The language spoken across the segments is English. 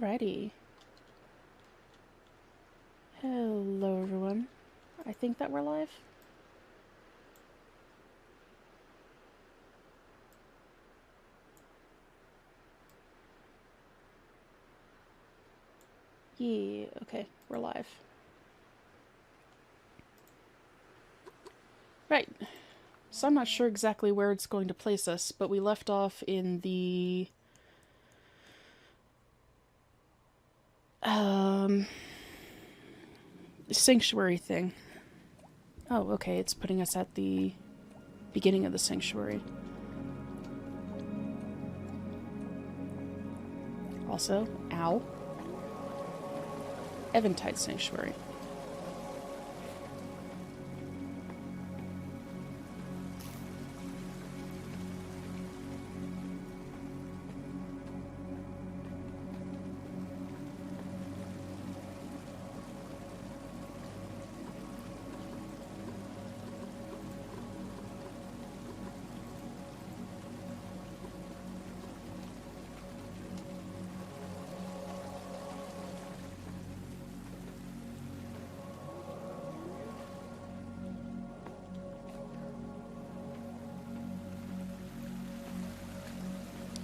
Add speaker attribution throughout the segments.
Speaker 1: Alrighty. Hello, everyone. I think that we're live. Yeah, okay, we're live. Right. So I'm not sure exactly where it's going to place us, but we left off in the sanctuary thing. Oh, okay, it's putting us at the beginning of the sanctuary. Also, ow. Eventide Sanctuary.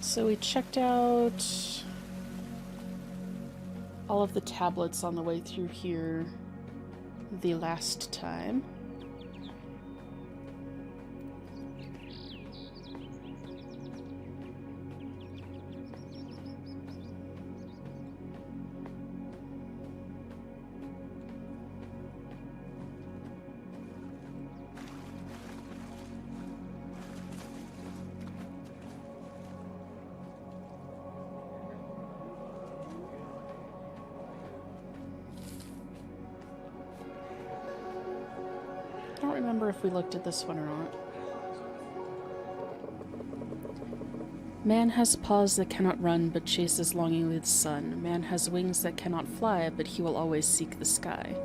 Speaker 1: So we checked out all of the tablets on the way through here the last time. I don't remember if we looked at this one or not. Man has paws that cannot run, but chases longingly the sun. Man has wings that cannot fly, but he will always seek the sky.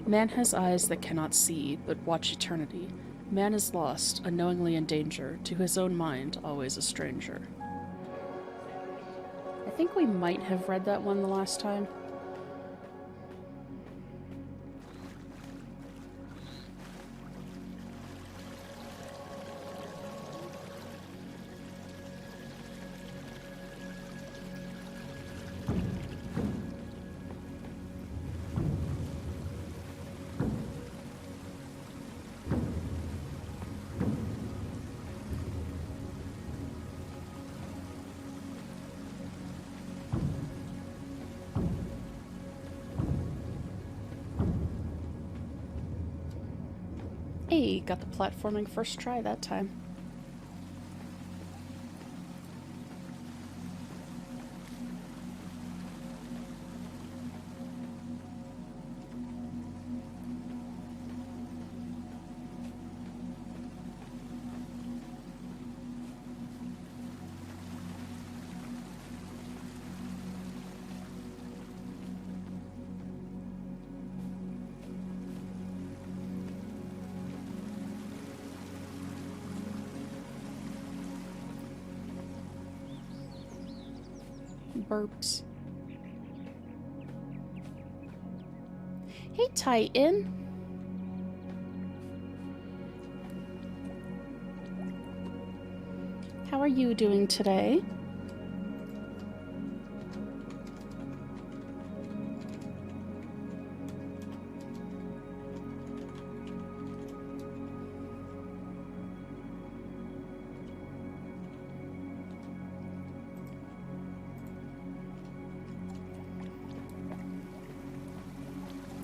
Speaker 1: Man has eyes that cannot see, but watch eternity. Man is lost, unknowingly in danger, to his own mind, always a stranger. I think we might have read that one the last time. Hey, got the platforming first try that time. Burps. Hey, Titan. How are you doing today?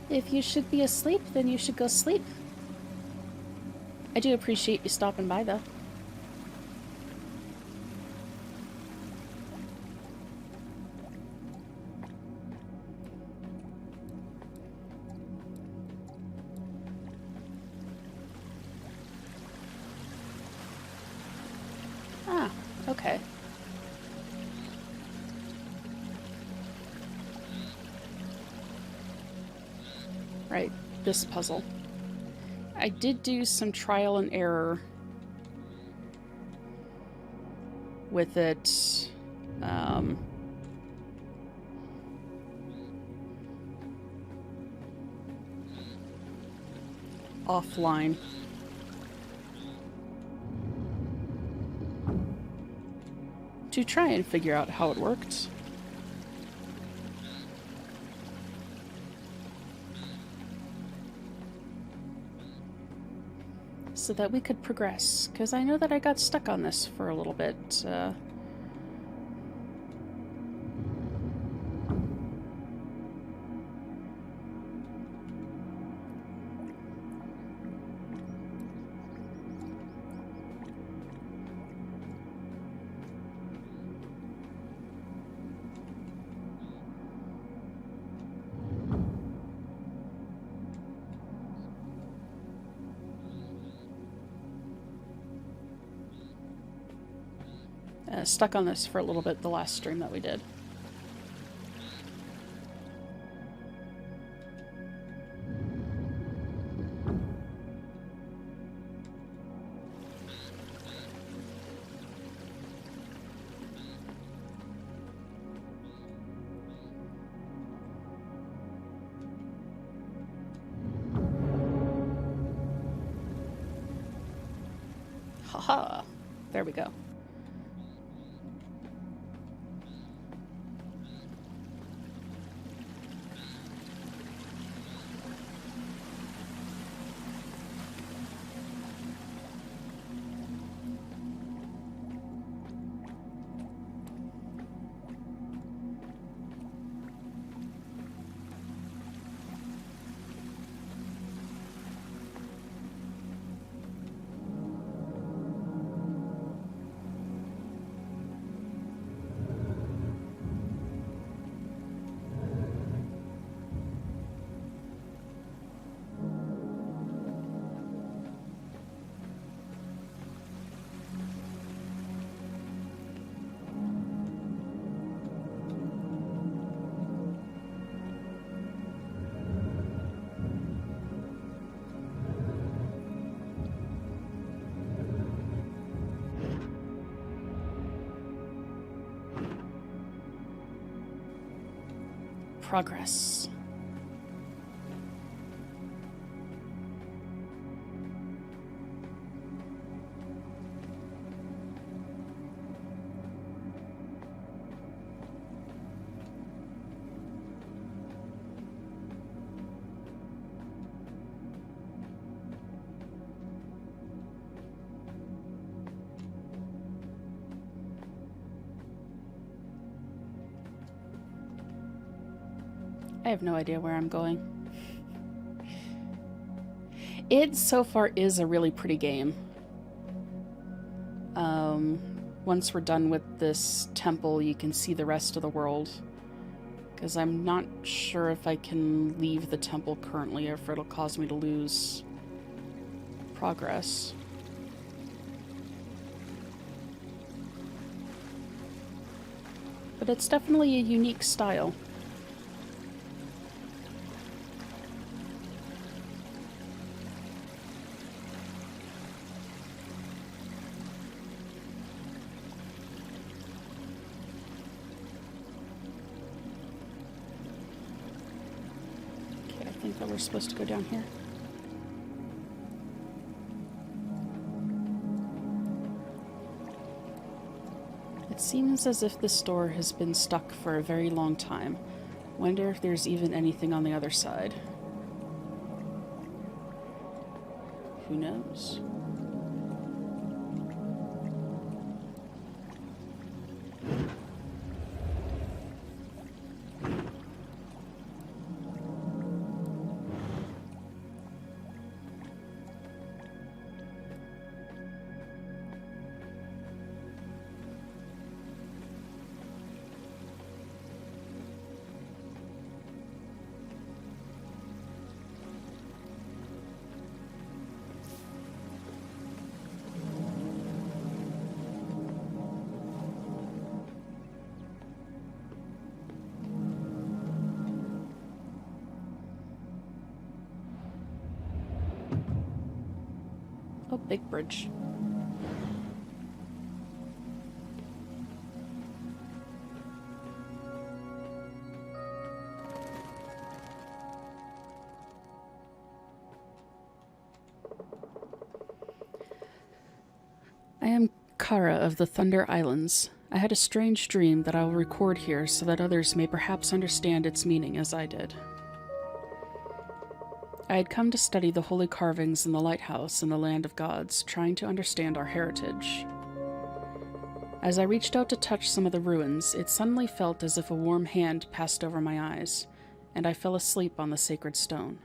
Speaker 1: If you should be asleep, then you should go sleep. I do appreciate you stopping by, though. Ah, okay. Right, this puzzle. I did do some trial and error with it offline. To try and figure out how it worked. So that we could progress, because I know that I got stuck on this for a little bit. Stuck on this for a little bit the last stream that we did. Haha. There we go. Progress. I have no idea where I'm going. It so far is a really pretty game. Once we're done with this temple, you can see the rest of the world. Because I'm not sure if I can leave the temple currently or if it'll cause me to lose progress. But it's definitely a unique style. I think that we're supposed to go down here. It seems as if this door has been stuck for a very long time. Wonder if there's even anything on the other side. Who knows? Oh, big bridge. am Kara of the Thunder Islands. I had a strange dream that I will record here so that others may perhaps understand its meaning as I did. I had come to study the holy carvings in the lighthouse in the land of gods, trying to understand our heritage. As I reached out to touch some of the ruins, it suddenly felt as if a warm hand passed over my eyes, and I fell asleep on the sacred stone.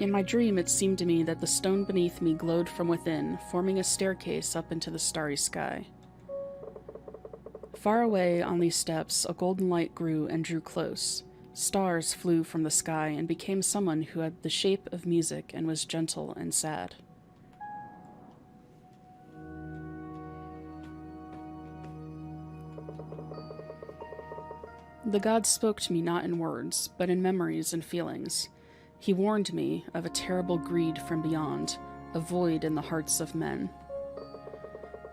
Speaker 1: In my dream, it seemed to me that the stone beneath me glowed from within, forming a staircase up into the starry sky. Far away on these steps, a golden light grew and drew close. Stars flew from the sky and became someone who had the shape of music and was gentle and sad. The god spoke to me not in words, but in memories and feelings. He warned me of a terrible greed from beyond, a void in the hearts of men.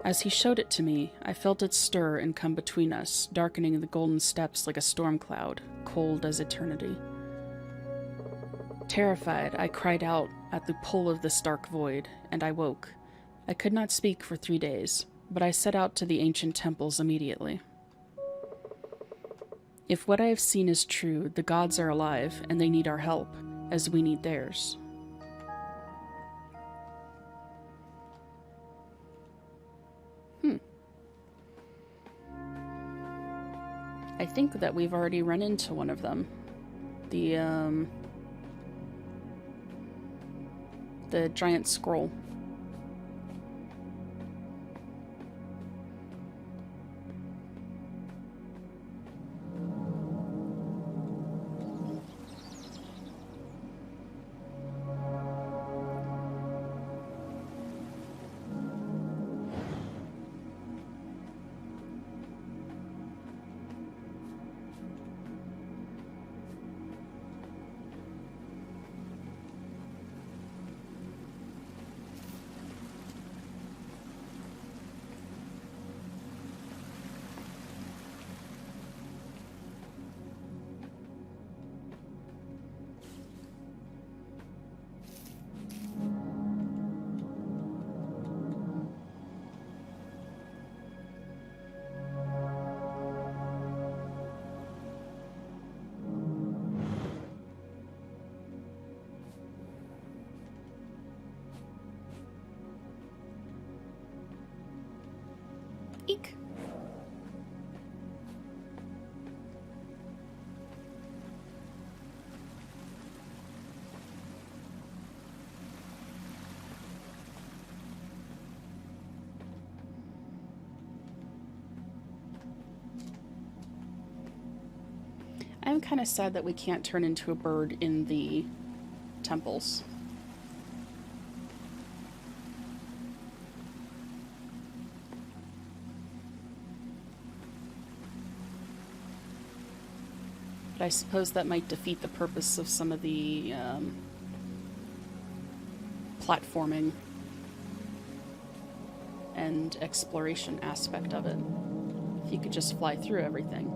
Speaker 1: As he showed it to me, I felt it stir and come between us, darkening the golden steps like a storm cloud, cold as eternity. Terrified, I cried out at the pull of this dark void, and I woke. I could not speak for 3 days, but I set out to the ancient temples immediately. If what I have seen is true, the gods are alive, and they need our help, as we need theirs. I think that we've already run into one of them. The giant scroll. Eek. I'm kind of sad that we can't turn into a bird in the temples. But I suppose that might defeat the purpose of some of the platforming and exploration aspect of it. If you could just fly through everything.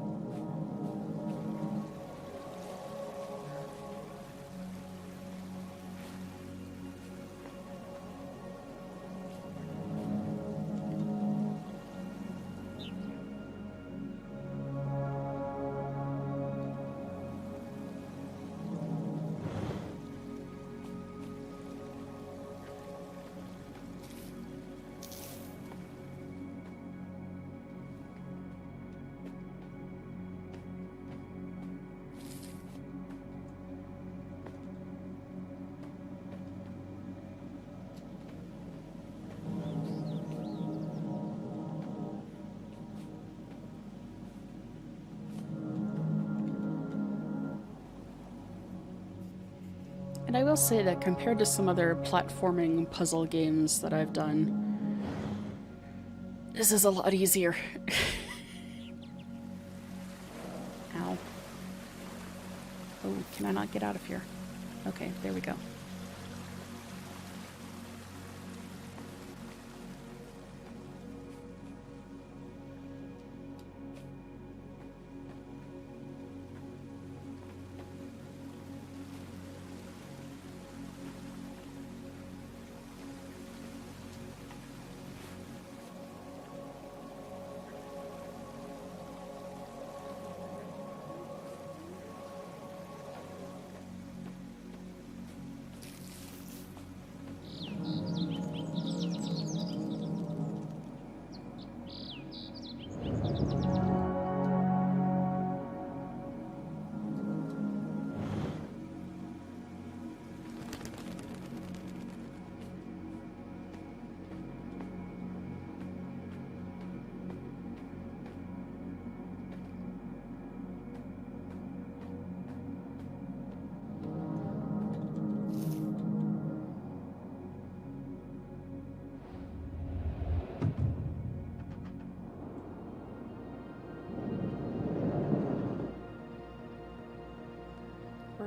Speaker 1: And I will say that compared to some other platforming puzzle games that I've done, this is a lot easier. Ow. Oh, can I not get out of here? Okay, there we go.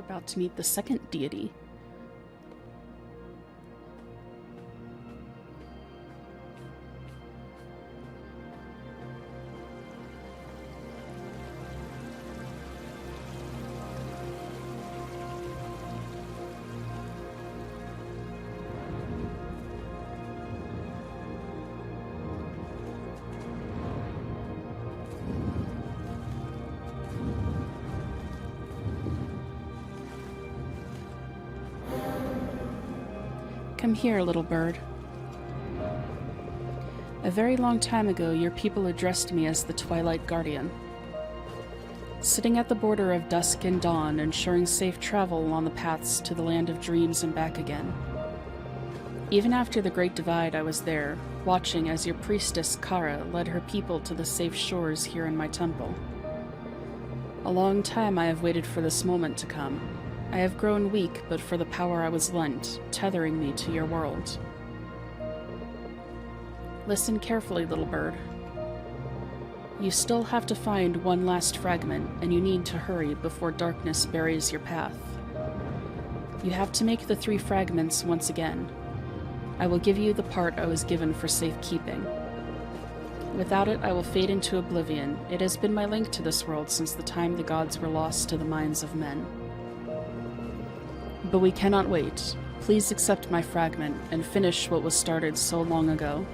Speaker 1: about to meet the second deity. Come here, little bird. A very long time ago, your people addressed me as the Twilight Guardian. Sitting at the border of dusk and dawn, ensuring safe travel on the paths to the land of dreams and back again. Even after the Great Divide, I was there, watching as your priestess Kara led her people to the safe shores here in my temple. A long time I have waited for this moment to come. I have grown weak, but for the power I was lent, tethering me to your world. Listen carefully, little bird. You still have to find one last fragment, and you need to hurry before darkness buries your path. You have to make the 3 fragments once again. I will give you the part I was given for safekeeping. Without it, I will fade into oblivion. It has been my link to this world since the time the gods were lost to the minds of men. But we cannot wait. Please accept my fragment and finish what was started so long ago.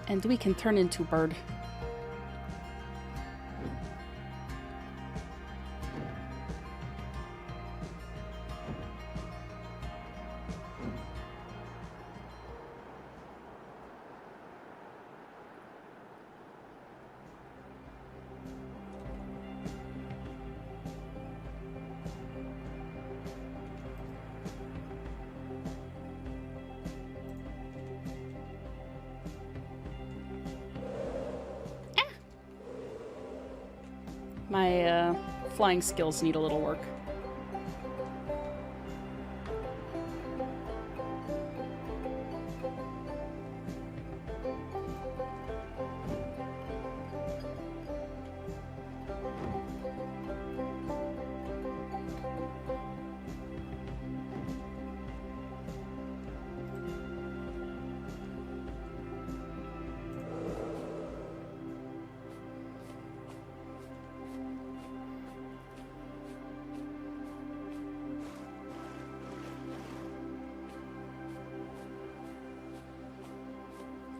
Speaker 1: And we can turn into bird. My flying skills need a little work.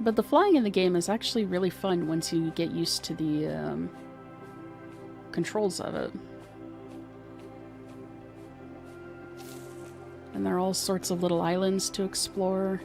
Speaker 1: But the flying in the game is actually really fun once you get used to the controls of it. And there are all sorts of little islands to explore.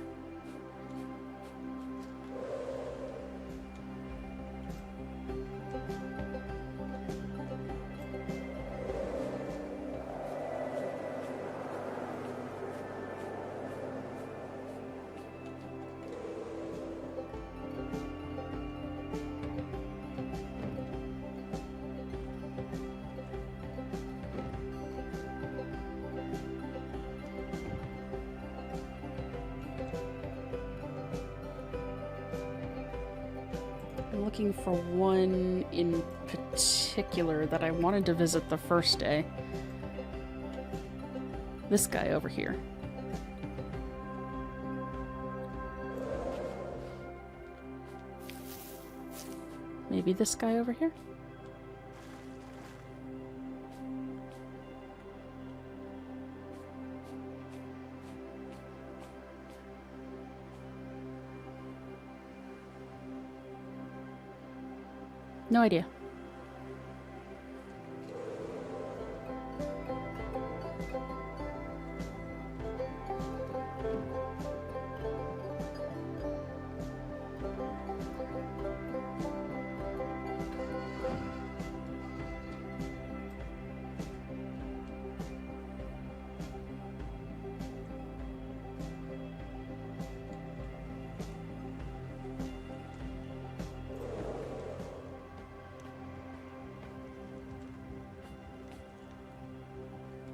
Speaker 1: I'm looking for one in particular that I wanted to visit the first day. This guy over here. Maybe this guy over here? No idea.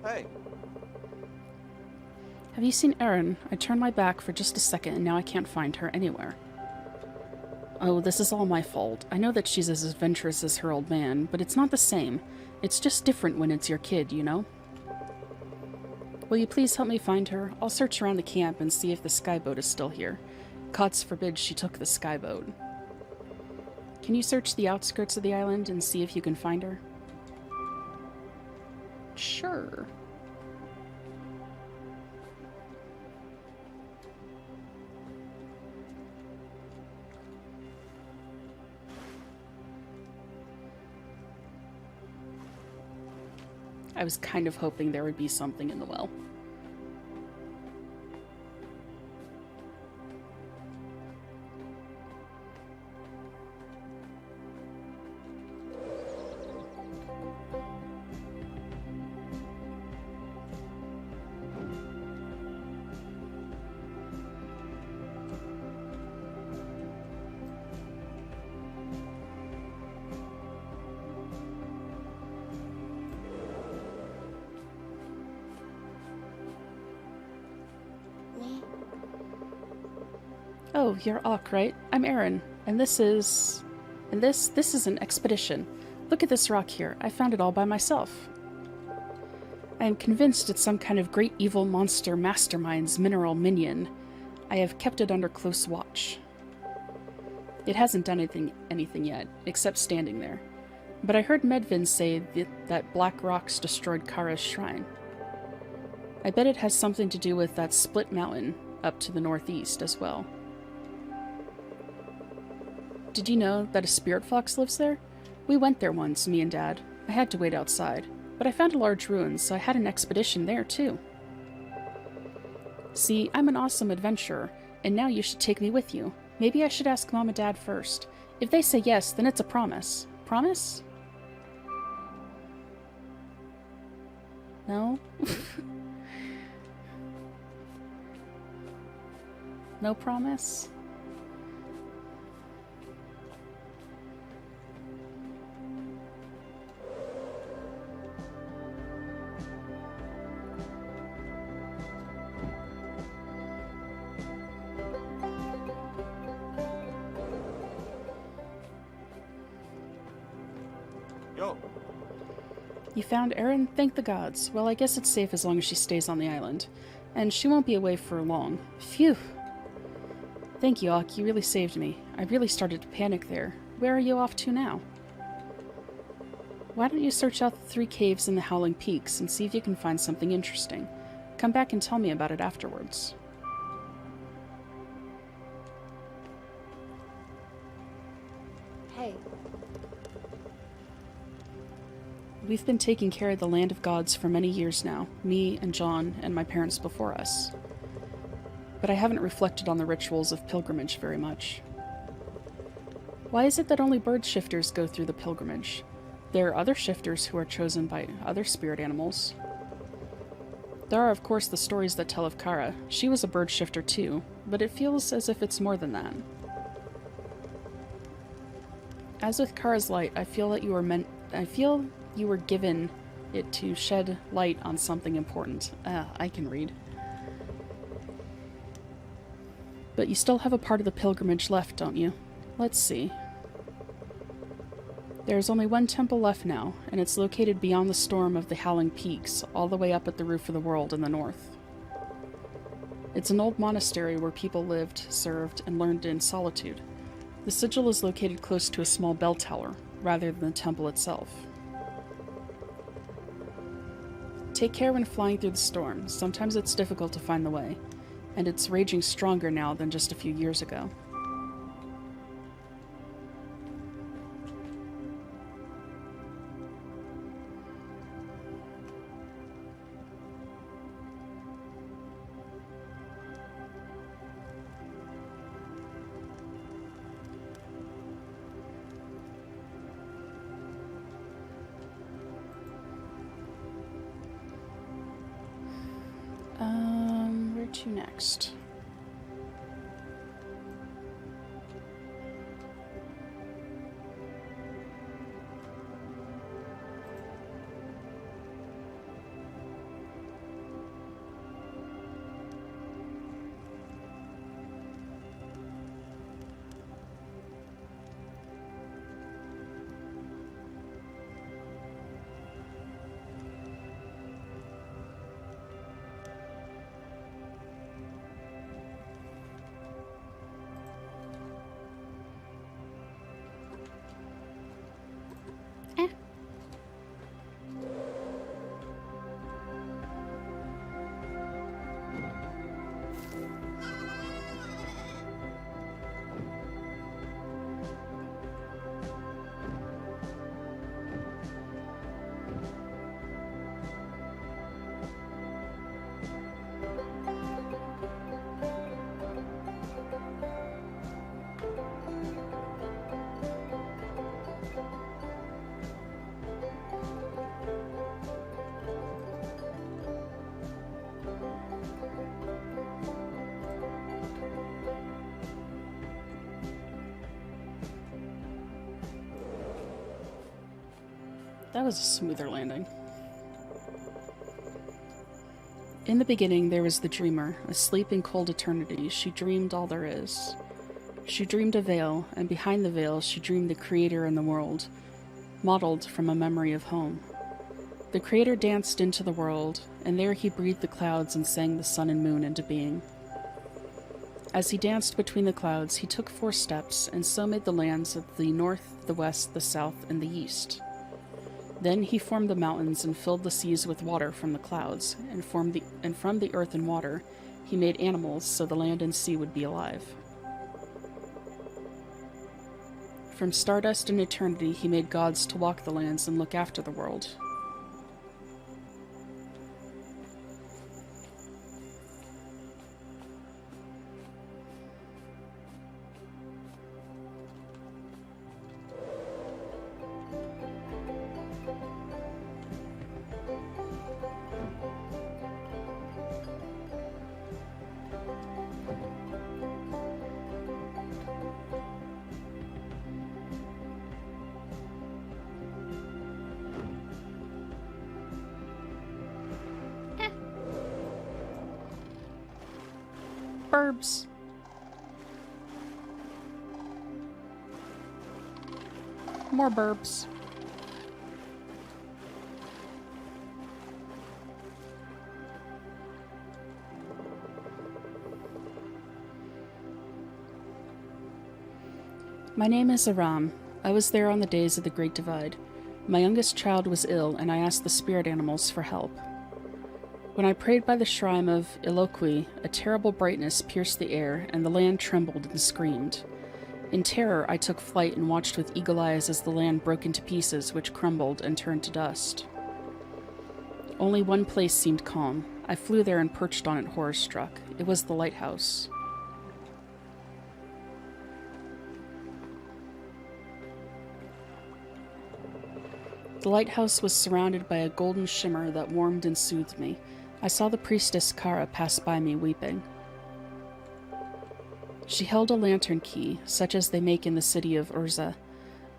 Speaker 2: Hey.
Speaker 1: Have you seen Erin? I turned my back for just a second and now I can't find her anywhere. Oh, this is all my fault. I know that she's as adventurous as her old man, but it's not the same. It's just different when it's your kid, you know? Will you please help me find her? I'll search around the camp and see if the skyboat is still here. Gods forbid she took the skyboat. Can you search the outskirts of the island and see if you can find her? Sure. I was kind of hoping there would be something in the well. Oh, you're Ock, right? I'm Erin, and this is an expedition. Look at this rock here. I found it all by myself. I am convinced it's some kind of great evil monster mastermind's mineral minion. I have kept it under close watch. It hasn't done anything yet, except standing there. But I heard Medvin say that black rocks destroyed Kara's shrine. I bet it has something to do with that split mountain up to the northeast as well. Did you know that a spirit fox lives there? We went there once, me and Dad. I had to wait outside, but I found a large ruin, so I had an expedition there too. See, I'm an awesome adventurer, and now you should take me with you. Maybe I should ask Mom and Dad first. If they say yes, then it's a promise. Promise? No? No promise?
Speaker 2: Yo.
Speaker 1: You found Erin? Thank the gods. Well, I guess it's safe as long as she stays on the island. And she won't be away for long. Phew! Thank you, Ock. You really saved me. I really started to panic there. Where are you off to now? Why don't you search out the 3 caves in the Howling Peaks and see if you can find something interesting. Come back and tell me about it afterwards.
Speaker 3: Hey.
Speaker 1: We've been taking care of the Land of Gods for many years now, me and John and my parents before us. But I haven't reflected on the rituals of pilgrimage very much. Why is it that only bird shifters go through the pilgrimage? There are other shifters who are chosen by other spirit animals. There are, of course, the stories that tell of Kara. She was a bird shifter too, but it feels as if it's more than that. As with Kara's light, I feel you were given it to shed light on something important. I can read. But you still have a part of the pilgrimage left, don't you? Let's see. There is only one temple left now, and it's located beyond the storm of the Howling Peaks, all the way up at the roof of the world in the north. It's an old monastery where people lived, served, and learned in solitude. The sigil is located close to a small bell tower, rather than the temple itself. Take care when flying through the storm. Sometimes it's difficult to find the way, and it's raging stronger now than just a few years ago. Where to next? That was a smoother landing. In the beginning, there was the dreamer, asleep in cold eternity. She dreamed all there is. She dreamed a veil, and behind the veil, she dreamed the creator and the world, modeled from a memory of home. The creator danced into the world, and there he breathed the clouds and sang the sun and moon into being. As he danced between the clouds, he took 4 steps, and so made the lands of the north, the west, the south, and the east. Then he formed the mountains and filled the seas with water from the clouds, and from the earth and water he made animals so the land and sea would be alive. From stardust and eternity he made gods to walk the lands and look after the world. Burbs. More burbs. My name is Aram. I was there on the days of the Great Divide. My youngest child was ill, and I asked the spirit animals for help. When I prayed by the shrine of Iloqui, a terrible brightness pierced the air, and the land trembled and screamed. In terror, I took flight and watched with eagle eyes as the land broke into pieces, which crumbled and turned to dust. Only one place seemed calm. I flew there and perched on it, horror-struck. It was the lighthouse. The lighthouse was surrounded by a golden shimmer that warmed and soothed me. I saw the priestess Kara pass by me, weeping. She held a lantern key, such as they make in the city of Urza,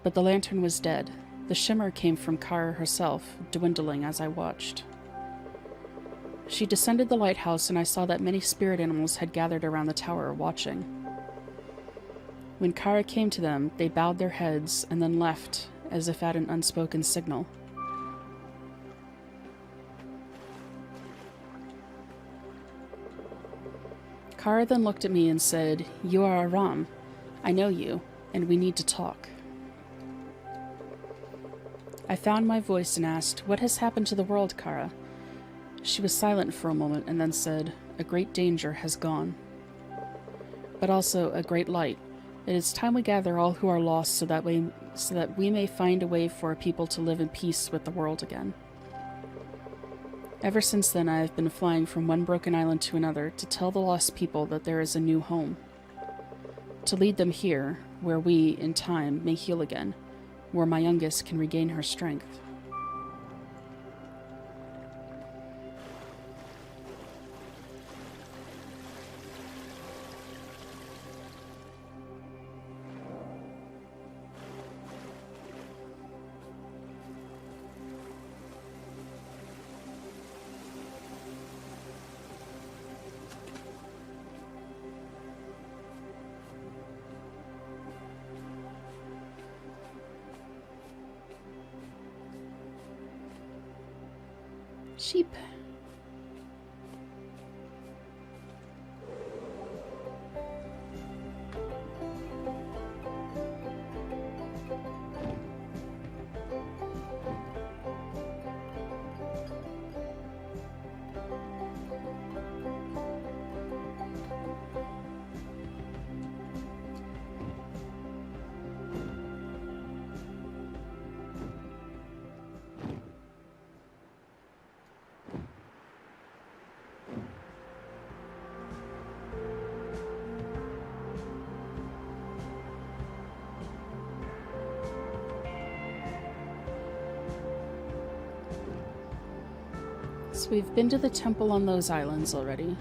Speaker 1: but the lantern was dead. The shimmer came from Kara herself, dwindling as I watched. She descended the lighthouse, and I saw that many spirit animals had gathered around the tower, watching. When Kara came to them, they bowed their heads and then left, as if at an unspoken signal. Kara then looked at me and said, "You are Aram. I know you, and we need to talk." I found my voice and asked, "What has happened to the world, Kara?" She was silent for a moment and then said, "A great danger has gone, but also a great light. It is time we gather all who are lost so that we may find a way for our people to live in peace with the world again." Ever since then, I have been flying from one broken island to another to tell the lost people that there is a new home. To lead them here, where we, in time, may heal again, where my youngest can regain her strength. Sheep. So we've been to the temple on those islands already.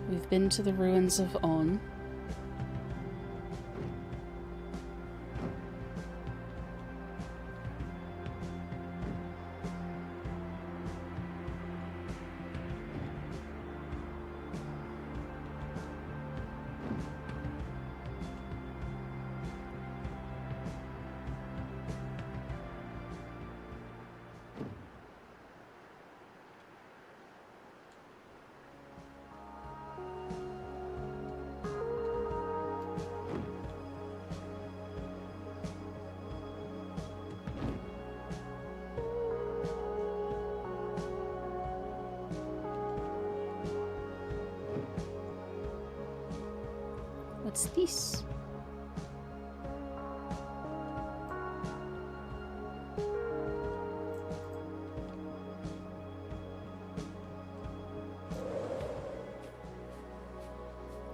Speaker 1: We've been to the ruins of On. What's this?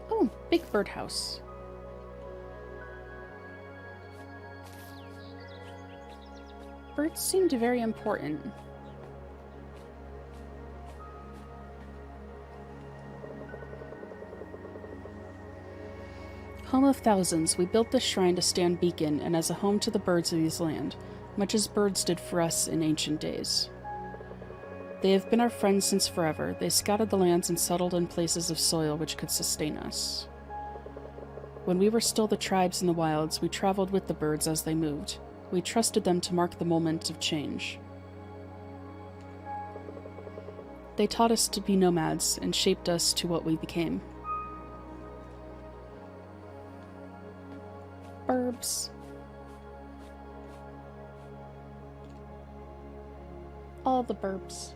Speaker 1: Oh, big birdhouse. Birds seemed very important. Home of thousands, we built this shrine to stand beacon and as a home to the birds of these land, much as birds did for us in ancient days. They have been our friends since forever. They scouted the lands and settled in places of soil which could sustain us. When we were still the tribes in the wilds, we traveled with the birds as they moved. We trusted them to mark the moment of change. They taught us to be nomads and shaped us to what we became. Burbs. All the burbs.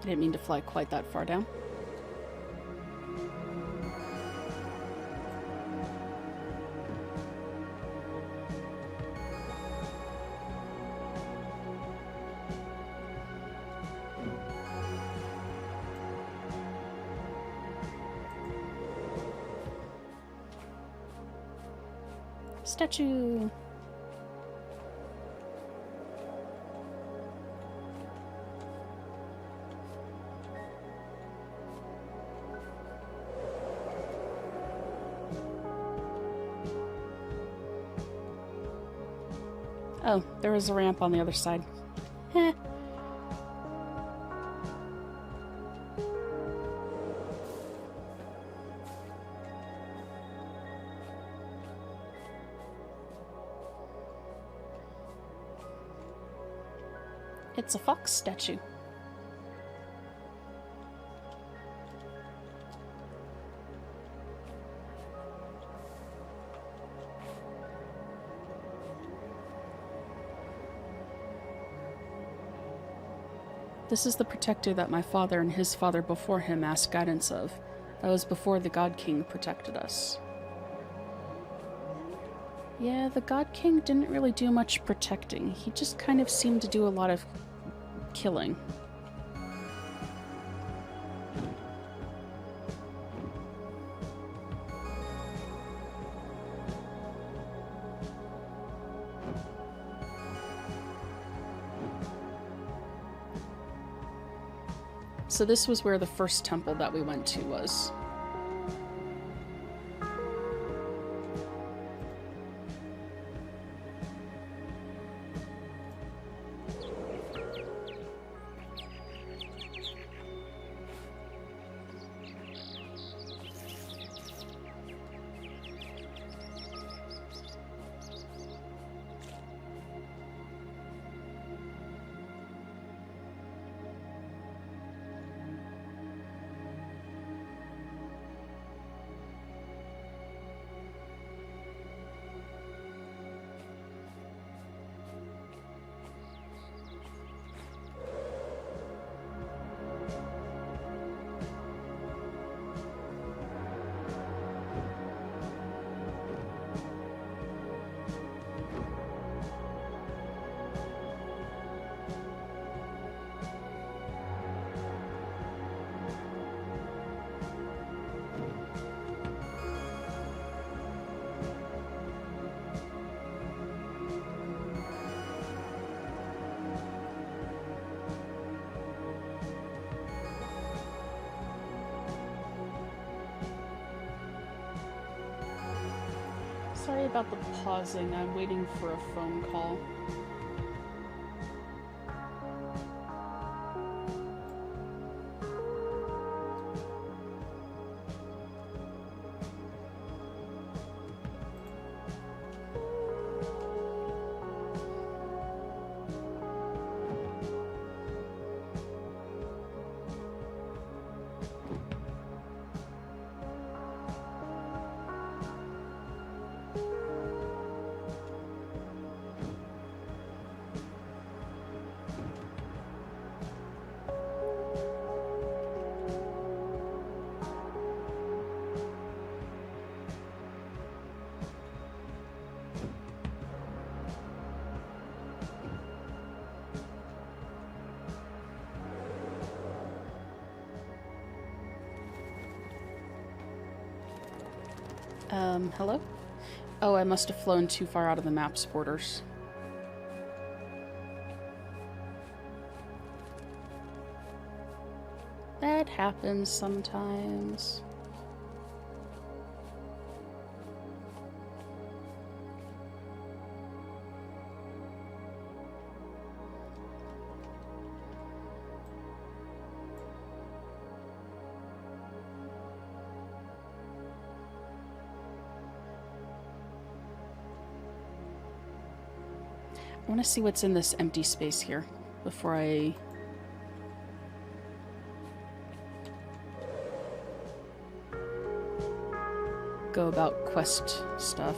Speaker 1: I didn't mean to fly quite that far down. Statue! Oh, there is a ramp on the other side. Heh. It's a fox statue. This is the protector that my father and his father before him asked guidance of. That was before the God King protected us. Yeah, the God King didn't really do much protecting. He just kind of seemed to do a lot of killing. So this was where the first temple that we went to was. Sorry about the pausing. I'm waiting for a phone call. Hello? Oh, I must have flown too far out of the map's borders. That happens sometimes. I want to see what's in this empty space here before I go about quest stuff.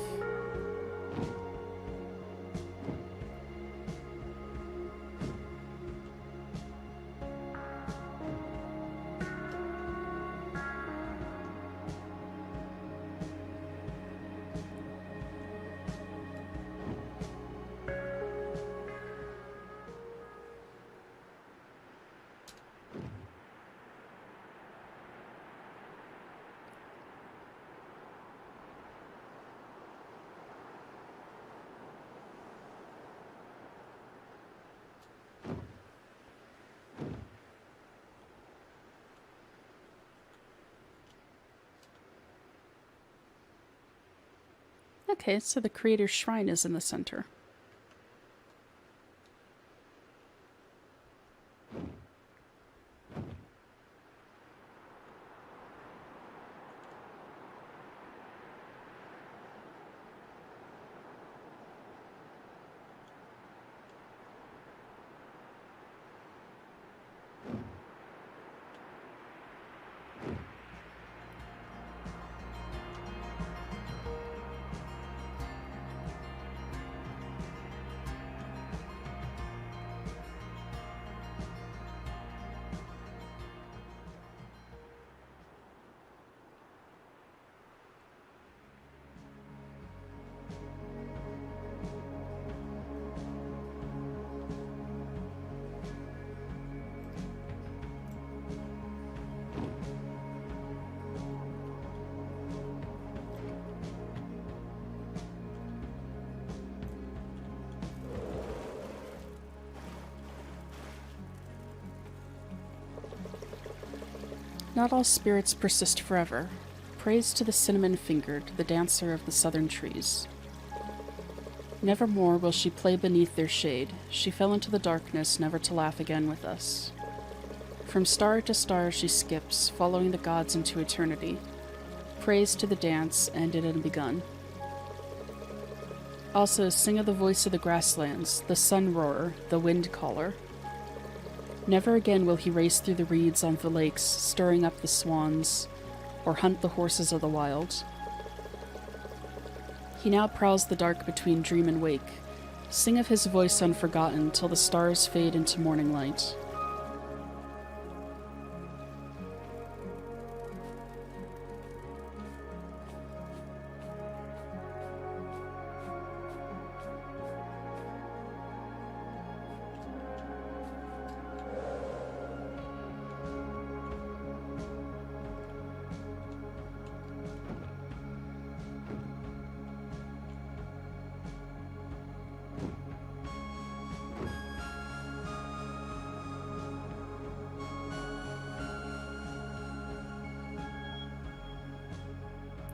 Speaker 1: Okay, so the creator's shrine is in the center. Not all spirits persist forever. Praise to the cinnamon-fingered, the dancer of the southern trees. Nevermore will she play beneath their shade. She fell into the darkness, never to laugh again with us. From star to star she skips, following the gods into eternity. Praise to the dance, ended and begun. Also, sing of the voice of the grasslands, the sun roarer, the wind caller. Never again will he race through the reeds on the lakes, stirring up the swans, or hunt the horses of the wild. He now prowls the dark between dream and wake. Sing of his voice unforgotten till the stars fade into morning light.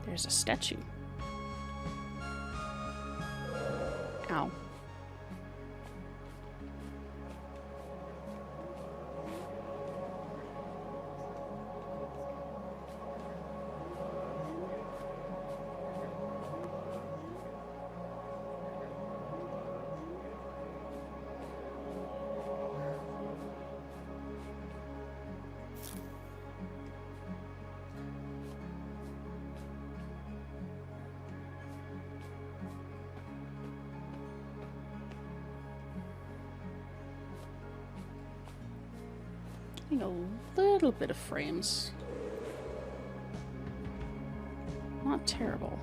Speaker 1: There's a statue. Ow. A little bit of frames. Not terrible.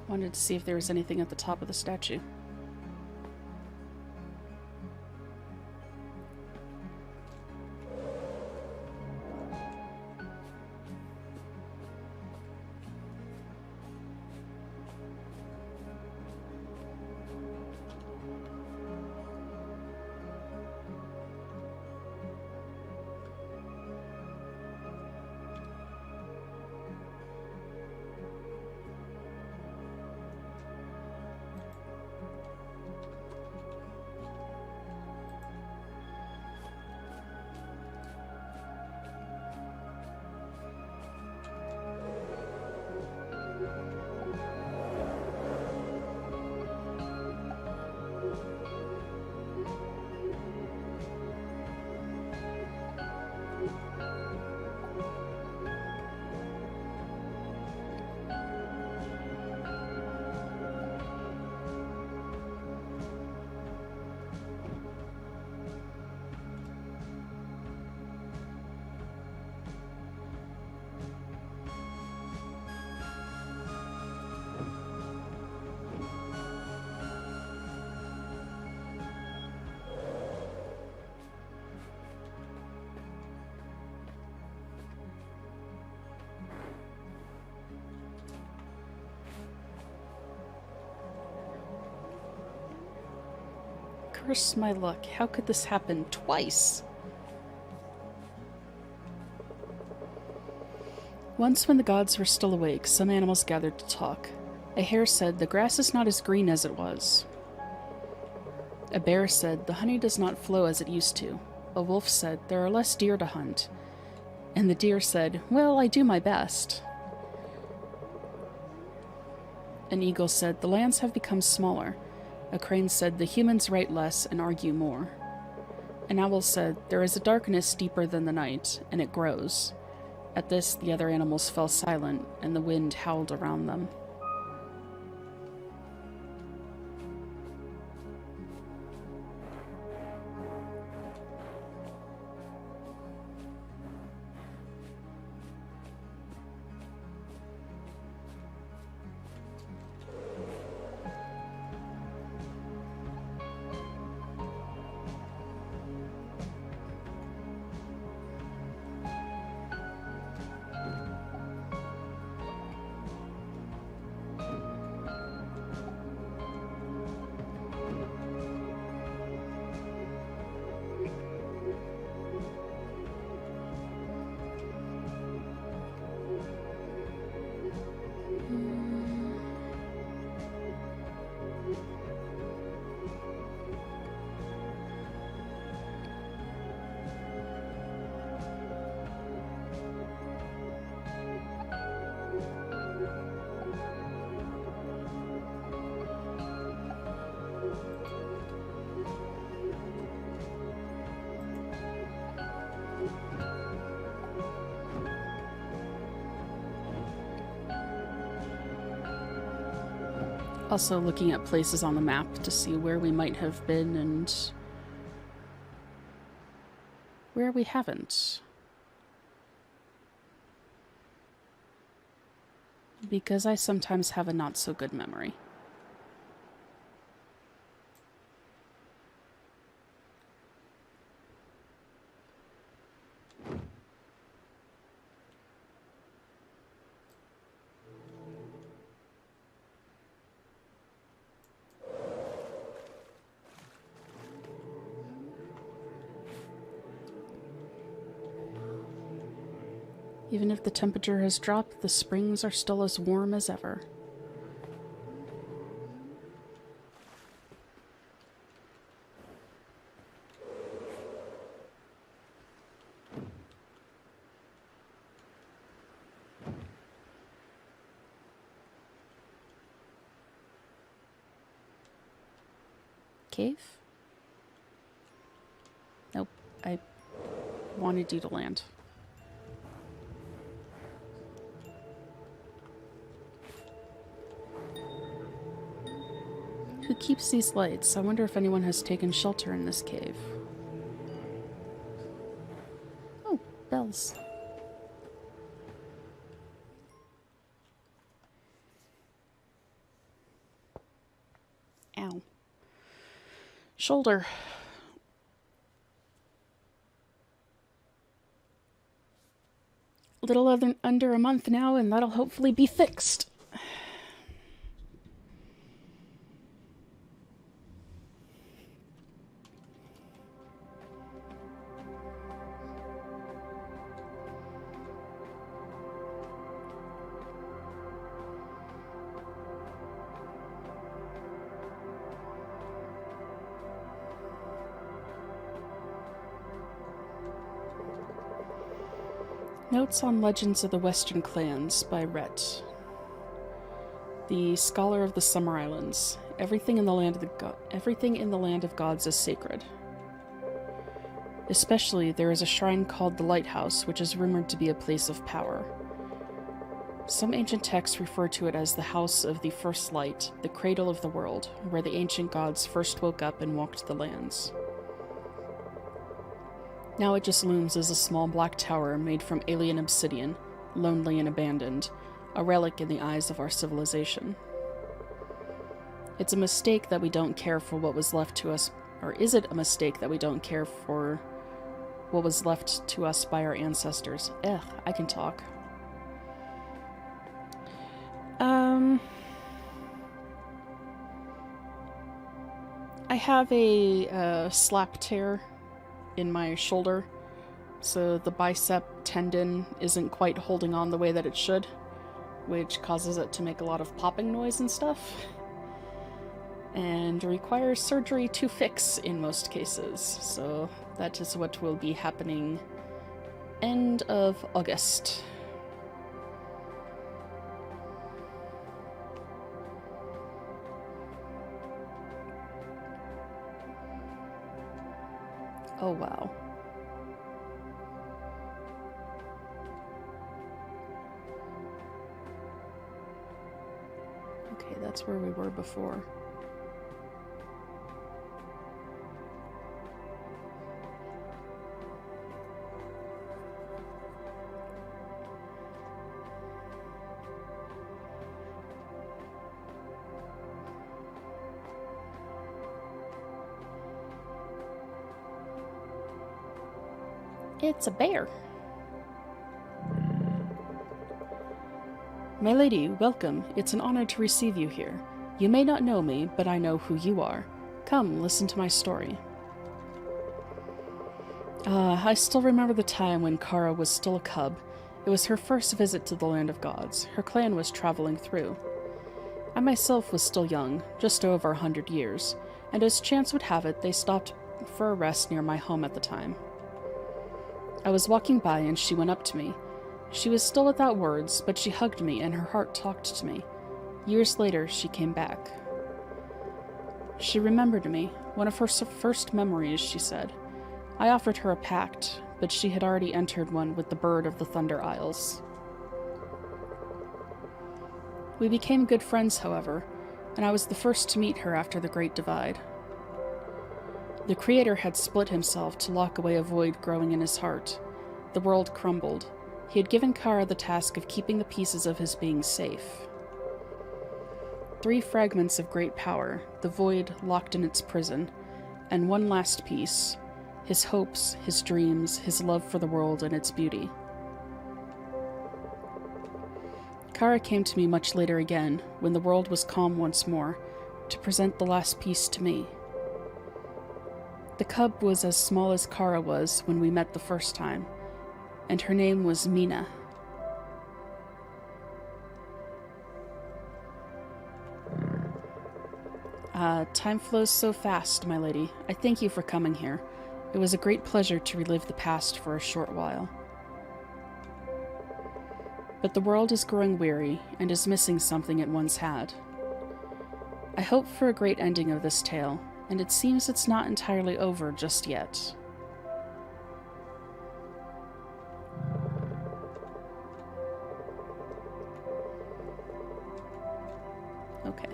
Speaker 1: Wanted to see if there was anything at the top of the statue. Curse my luck. How could this happen twice? Once when the gods were still awake, some animals gathered to talk. A hare said, "The grass is not as green as it was." A bear said, "The honey does not flow as it used to." A wolf said, "There are less deer to hunt." And the deer said, "Well, I do my best." An eagle said, "The lands have become smaller." A crane said, "The humans write less and argue more." An owl said, "There is a darkness deeper than the night, and it grows." At this, the other animals fell silent, and the wind howled around them. Also looking at places on the map to see where we might have been and where we haven't. Because I sometimes have a not so good memory. Even if the temperature has dropped, the springs are still as warm as ever. Cave? Nope, I wanted you to land. Who keeps these lights? I wonder if anyone has taken shelter in this cave. Oh, bells. Ow. Shoulder. A little under a month now, and that'll hopefully be fixed. Notes on Legends of the Western Clans by Rhett. The Scholar of the Summer Islands. Everything in the land of gods is sacred. Especially, there is a shrine called the Lighthouse, which is rumored to be a place of power. Some ancient texts refer to it as the House of the First Light, the cradle of the world, where the ancient gods first woke up and walked the lands. Now it just looms as a small black tower made from alien obsidian, lonely and abandoned, a relic in the eyes of our civilization. It's a mistake that we don't care for what was left to us, or is it a mistake that we don't care for what was left to us by our ancestors? I can talk. I have a slap tear in my shoulder, so the bicep tendon isn't quite holding on the way that it should, which causes it to make a lot of popping noise and stuff, and requires surgery to fix in most cases. So that is what will be happening end of August. Oh wow. Okay, that's where we were before. It's a bear. My lady, welcome. It's an honor to receive you here. You may not know me, but I know who you are. Come, listen to my story. I still remember the time when Kara was still a cub. It was her first visit to the Land of Gods. Her clan was traveling through. I myself was still young, just over 100 years, and as chance would have it, they stopped for a rest near my home at the time. I was walking by and she went up to me. She was still without words, but she hugged me and her heart talked to me. Years later, she came back. She remembered me, one of her first memories, she said. I offered her a pact, but she had already entered one with the Bird of the Thunder Isles. We became good friends, however, and I was the first to meet her after the Great Divide. The Creator had split himself to lock away a void growing in his heart. The world crumbled. He had given Kara the task of keeping the pieces of his being safe. 3 fragments of great power, the void locked in its prison, and one last piece, his hopes, his dreams, his love for the world and its beauty. Kara came to me much later again, when the world was calm once more, to present the last piece to me. The cub was as small as Kara was when we met the first time, and her name was Mina. Time flows so fast, my lady. I thank you for coming here. It was a great pleasure to relive the past for a short while. But the world is growing weary and is missing something it once had. I hope for a great ending of this tale, and it seems it's not entirely over just yet. Okay.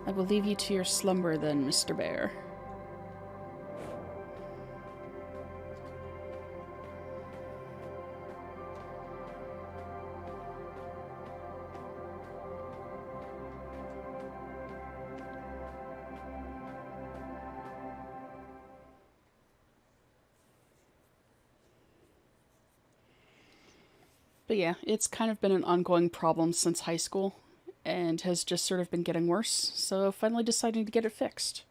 Speaker 1: I will leave you to your slumber then, Mr. Bear. But yeah, it's kind of been an ongoing problem since high school, and has just sort of been getting worse, so finally deciding to get it fixed.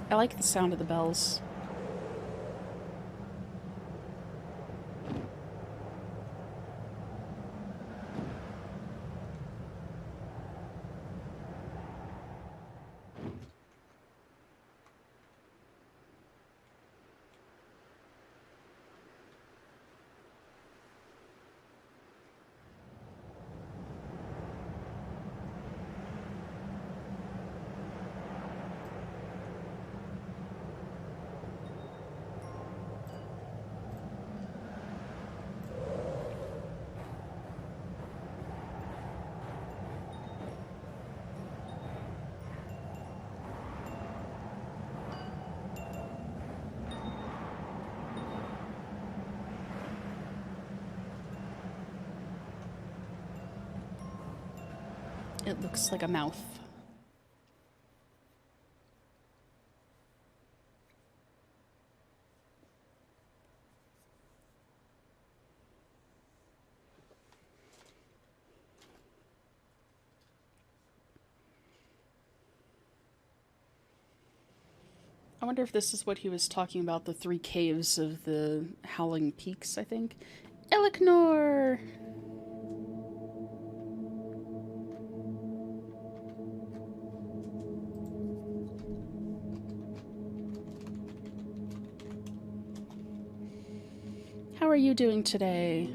Speaker 1: I like the sound of the bells. It looks like a mouth. I wonder if this is what he was talking about, the 3 caves of the Howling Peaks, I think. Elknor! How are you doing today?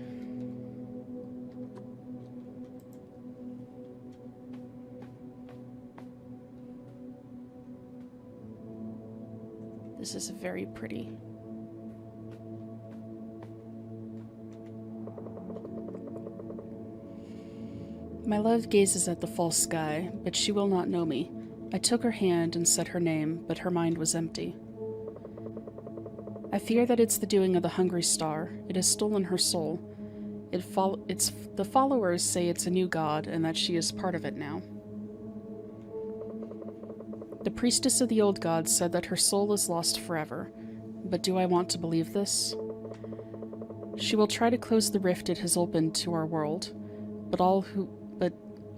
Speaker 1: This is very pretty. My love gazes at the false sky, but she will not know me. I took her hand and said her name, but her mind was empty. I fear that it's the doing of the hungry star. It has stolen her soul. The followers say it's a new god and that she is part of it now. The priestess of the old god said that her soul is lost forever. But do I want to believe this? She will try to close the rift it has opened to our world, but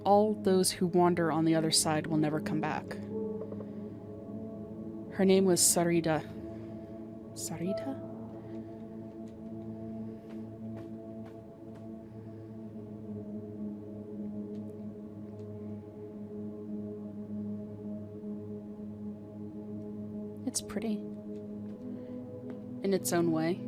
Speaker 1: all those who wander on the other side will never come back. Her name was Sarita. Sarita? It's pretty. In its own way.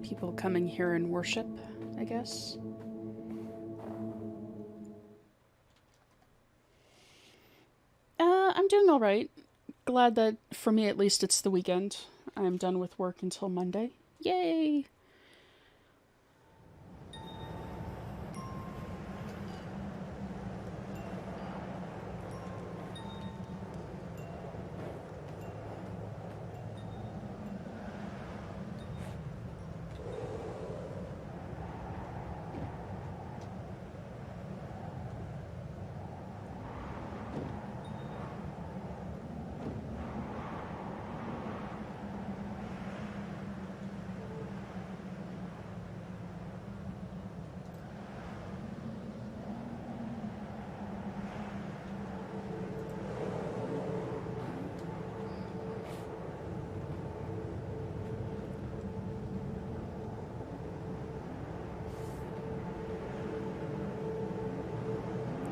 Speaker 1: People coming here and worship, I guess. I'm doing all right. Glad that, for me at least, it's the weekend. I'm done with work until Monday. Yay!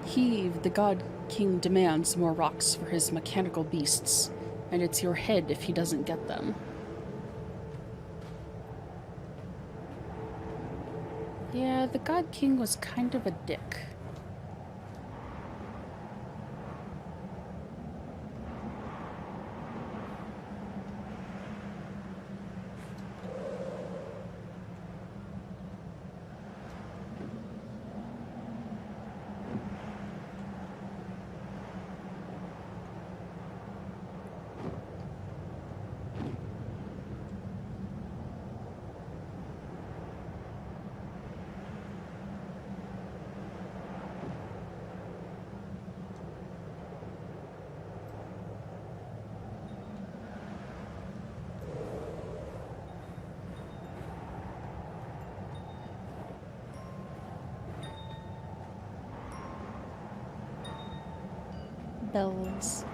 Speaker 1: Heave, the God King demands more rocks for his mechanical beasts, and it's your head if he doesn't get them. Yeah, the God King was kind of a dick. Bells.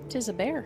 Speaker 1: 'Tis a bear.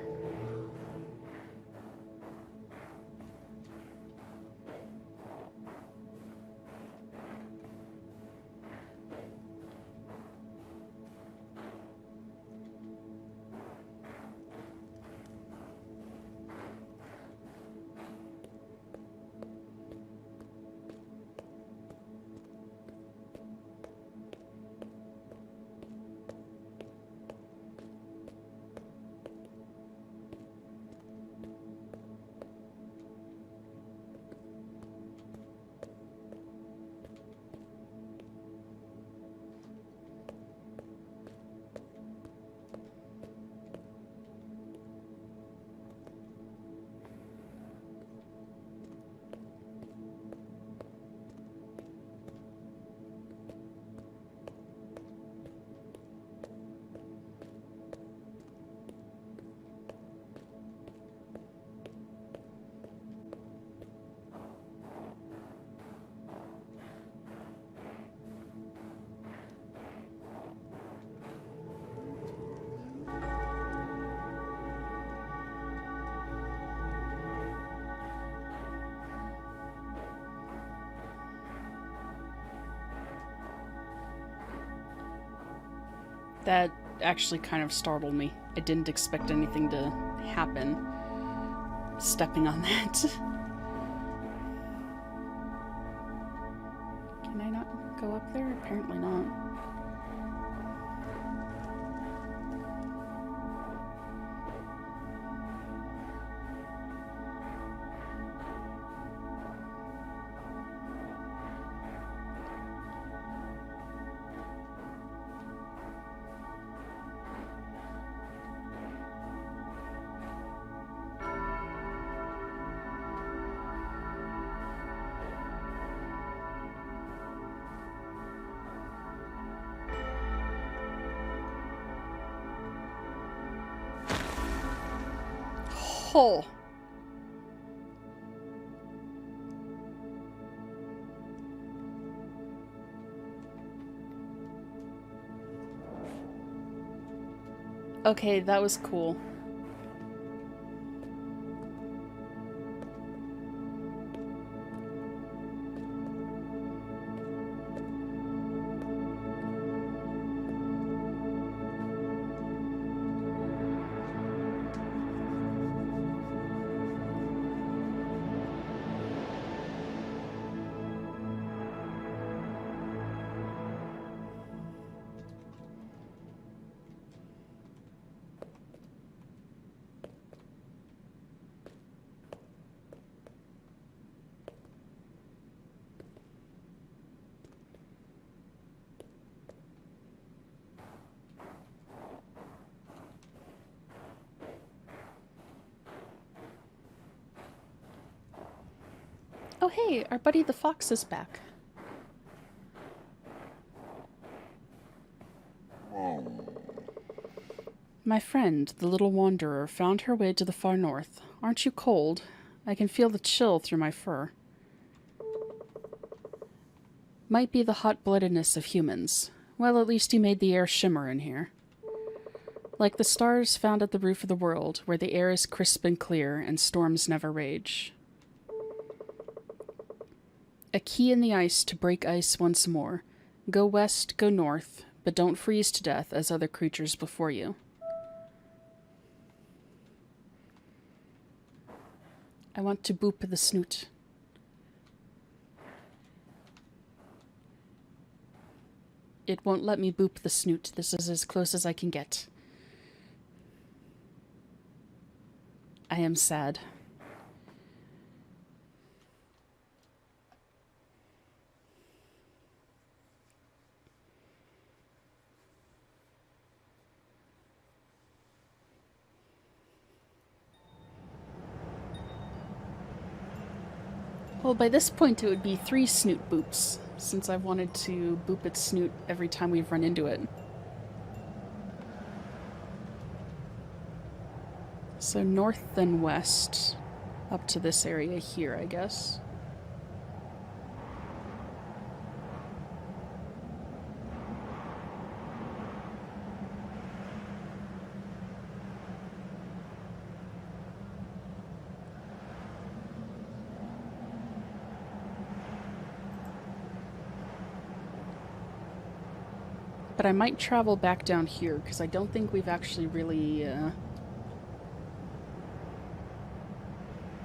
Speaker 1: That actually kind of startled me. I didn't expect anything to happen. Stepping on that. Can I not go up there? Apparently not. Oh. Okay, that was cool. Oh hey, our buddy the fox is back. My friend, the little wanderer, found her way to the far north. Aren't you cold? I can feel the chill through my fur. Might be the hot-bloodedness of humans. Well, at least he made the air shimmer in here. Like the stars found at the roof of the world, where the air is crisp and clear and storms never rage. A key in the ice to break ice once more. Go west, go north, but don't freeze to death as other creatures before you. I want to boop the snoot. It won't let me boop the snoot. This is as close as I can get. I am sad. Well, by this point it would be 3 snoot boops, since I've wanted to boop its snoot every time we've run into it. So north then west, up to this area here, I guess. But I might travel back down here, because I don't think we've actually really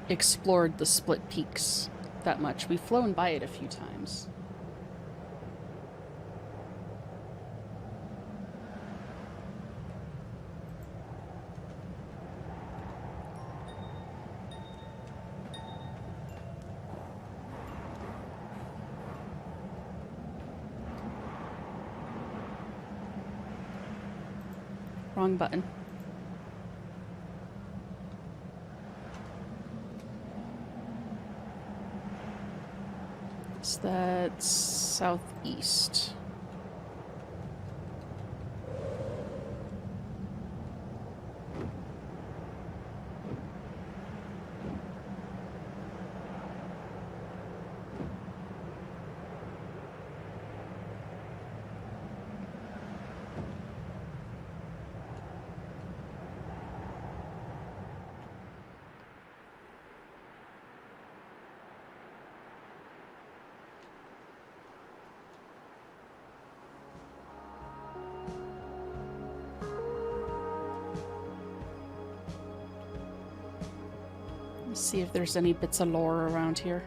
Speaker 1: explored the Split Peaks that much. We've flown by it a few times. Wrong button. So that's southeast. Let's see if there's any bits of lore around here.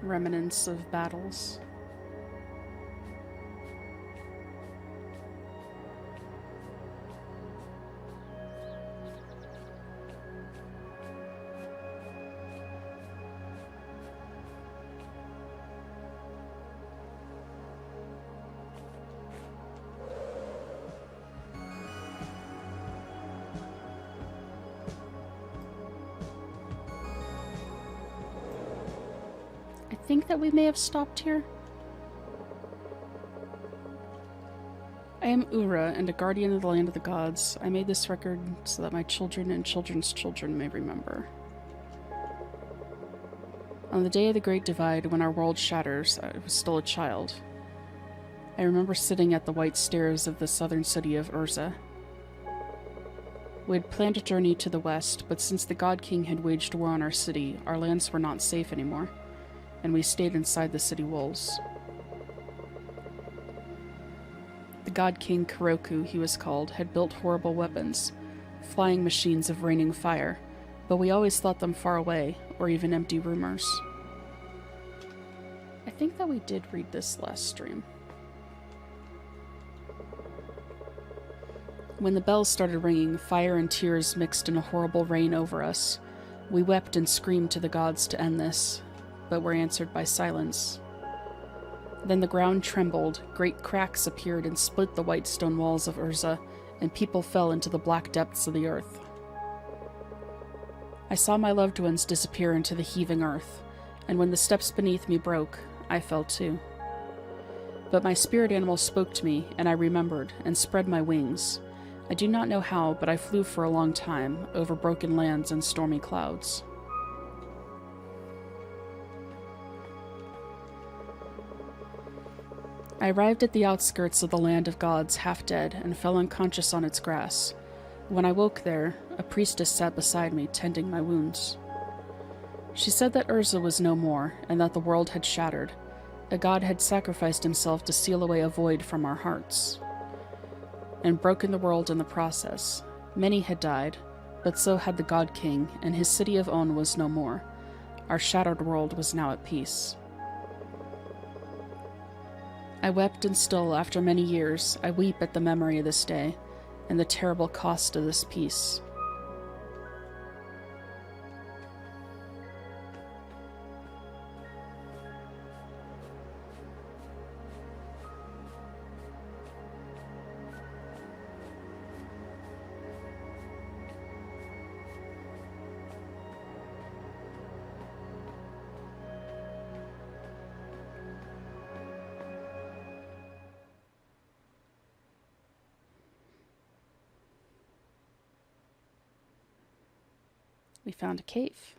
Speaker 1: Remnants of battles. I think that we may have stopped here. I am Ura, and a guardian of the land of the gods. I made this record so that my children and children's children may remember. On the day of the Great Divide, when our world shatters, I was still a child. I remember sitting at the white stairs of the southern city of Urza. We had planned a journey to the west, but since the God King had waged war on our city, our lands were not safe anymore, and we stayed inside the city walls. The God King Kuroku, he was called, had built horrible weapons, flying machines of raining fire, but we always thought them far away, or even empty rumors. I think that we did read this last stream. When the bells started ringing, fire and tears mixed in a horrible rain over us. We wept and screamed to the gods to end this, but were answered by silence. Then the ground trembled, great cracks appeared and split the white stone walls of Urza, and people fell into the black depths of the earth. I saw my loved ones disappear into the heaving earth, and when the steps beneath me broke, I fell too. But my spirit animal spoke to me, and I remembered, and spread my wings. I do not know how, but I flew for a long time, over broken lands and stormy clouds. I arrived at the outskirts of the land of gods, half dead, and fell unconscious on its grass. When I woke there, a priestess sat beside me, tending my wounds. She said that Urza was no more, and that the world had shattered. A god had sacrificed himself to seal away a void from our hearts, and broken the world in the process. Many had died, but so had the God King, and his city of On was no more. Our shattered world was now at peace. I wept, and still, after many years, I weep at the memory of this day, and the terrible cost of this peace. We found a cave.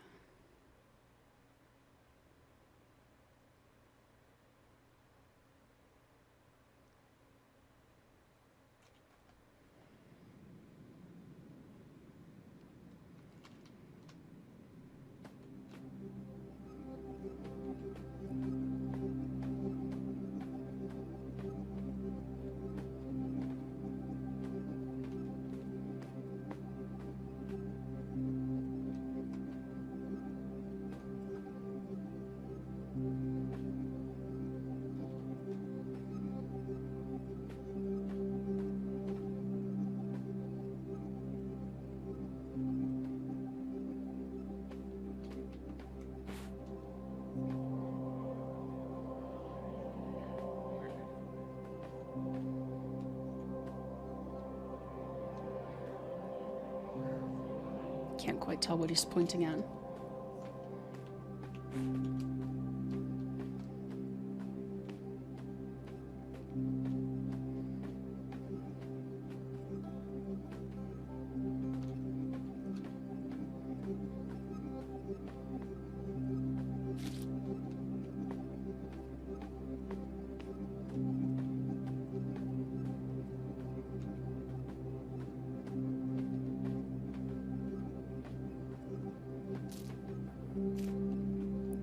Speaker 1: Can't quite tell what he's pointing at.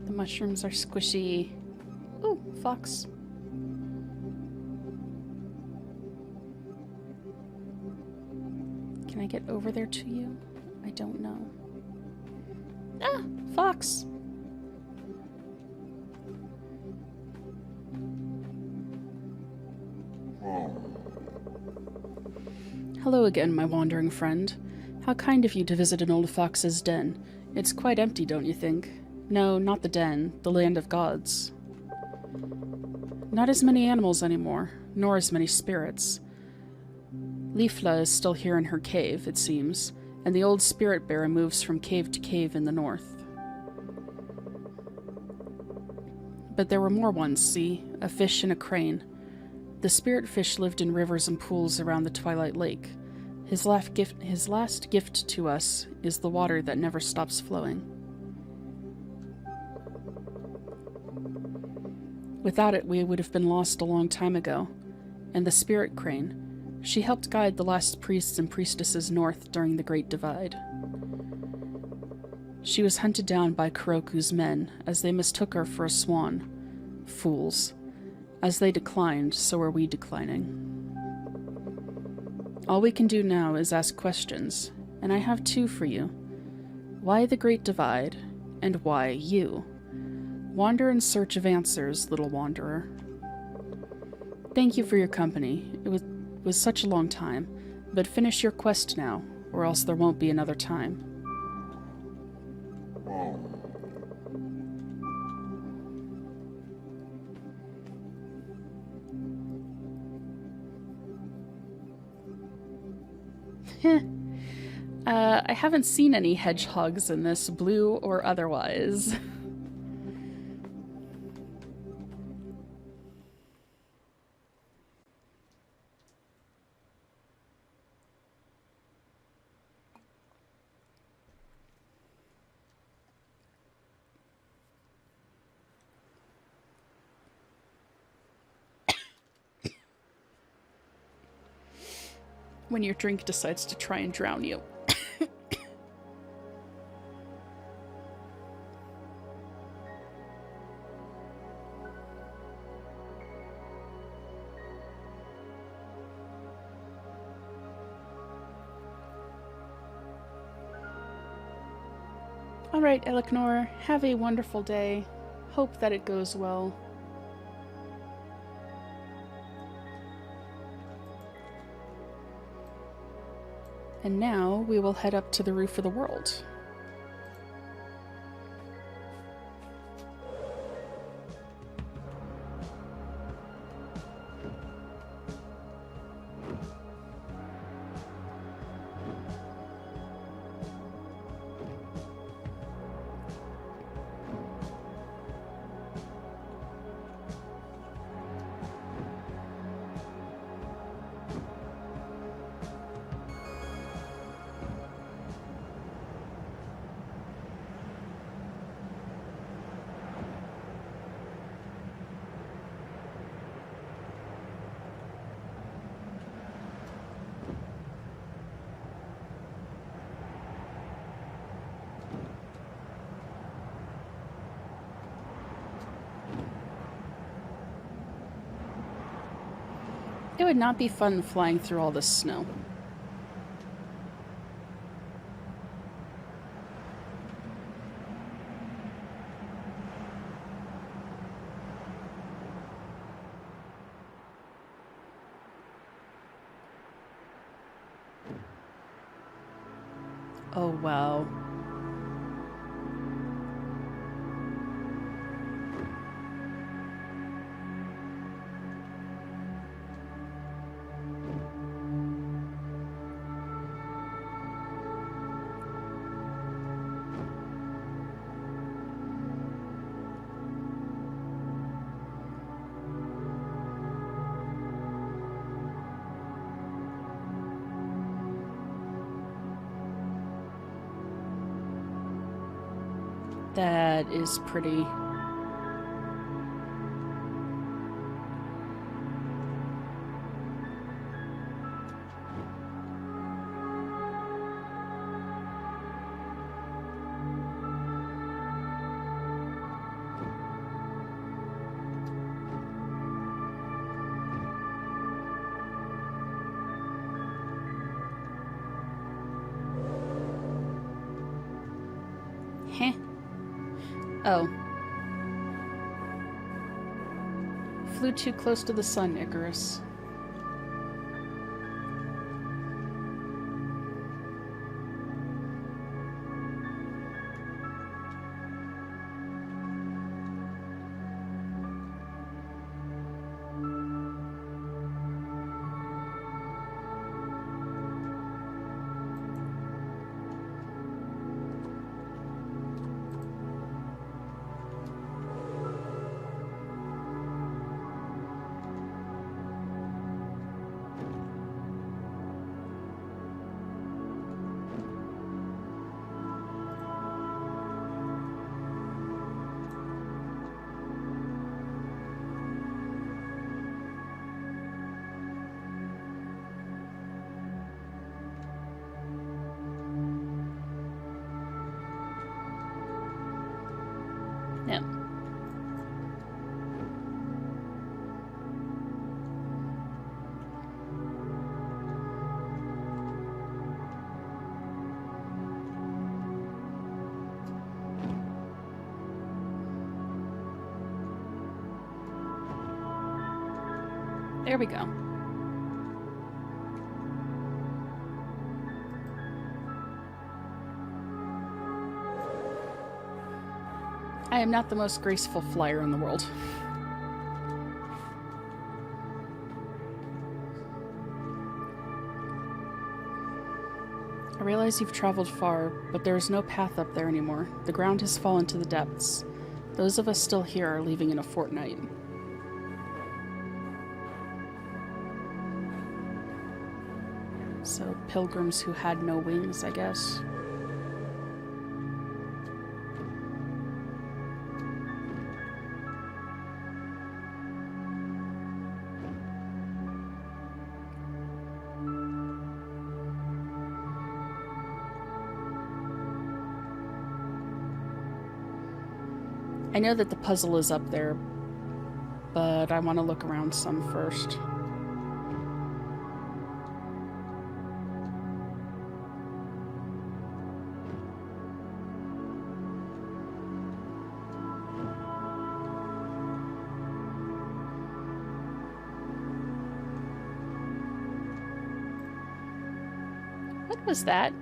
Speaker 1: The mushrooms are squishy. Ooh, fox. Can I get over there to you? I don't know. Ah, fox. Hello again, my wandering friend. How kind of you to visit an old fox's den. It's quite empty, don't you think? No, not the den, the land of gods. Not as many animals anymore, nor as many spirits. Leafla is still here in her cave, it seems, and the old spirit bearer moves from cave to cave in the north. But there were more ones, see? A fish and a crane. The spirit fish lived in rivers and pools around the Twilight Lake. His last gift to us is the water that never stops flowing. Without it, we would have been lost a long time ago. And the spirit crane, she helped guide the last priests and priestesses north during the Great Divide. She was hunted down by Kuroku's men, as they mistook her for a swan. Fools. As they declined, so are we declining. All we can do now is ask questions, and I have two for you. Why the Great Divide, and why you? Wander in search of answers, little wanderer. Thank you for your company. It was such a long time, but finish your quest now, or else there won't be another time. I haven't seen any hedgehogs in this, blue or otherwise. When your drink decides to try and drown you. Alright, Eliknor, have a wonderful day. Hope that it goes well. And now we will head up to the roof of the world. It would not be fun flying through all this snow. Oh, wow. That is pretty. Heh. Oh. Flew too close to the sun, Icarus. Yeah. There we go. I am not the most graceful flyer in the world. I realize you've traveled far, but there is no path up there anymore. The ground has fallen to the depths. Those of us still here are leaving in a fortnight. So, pilgrims who had no wings, I guess. I know that the puzzle is up there, but I want to look around some first. What was that?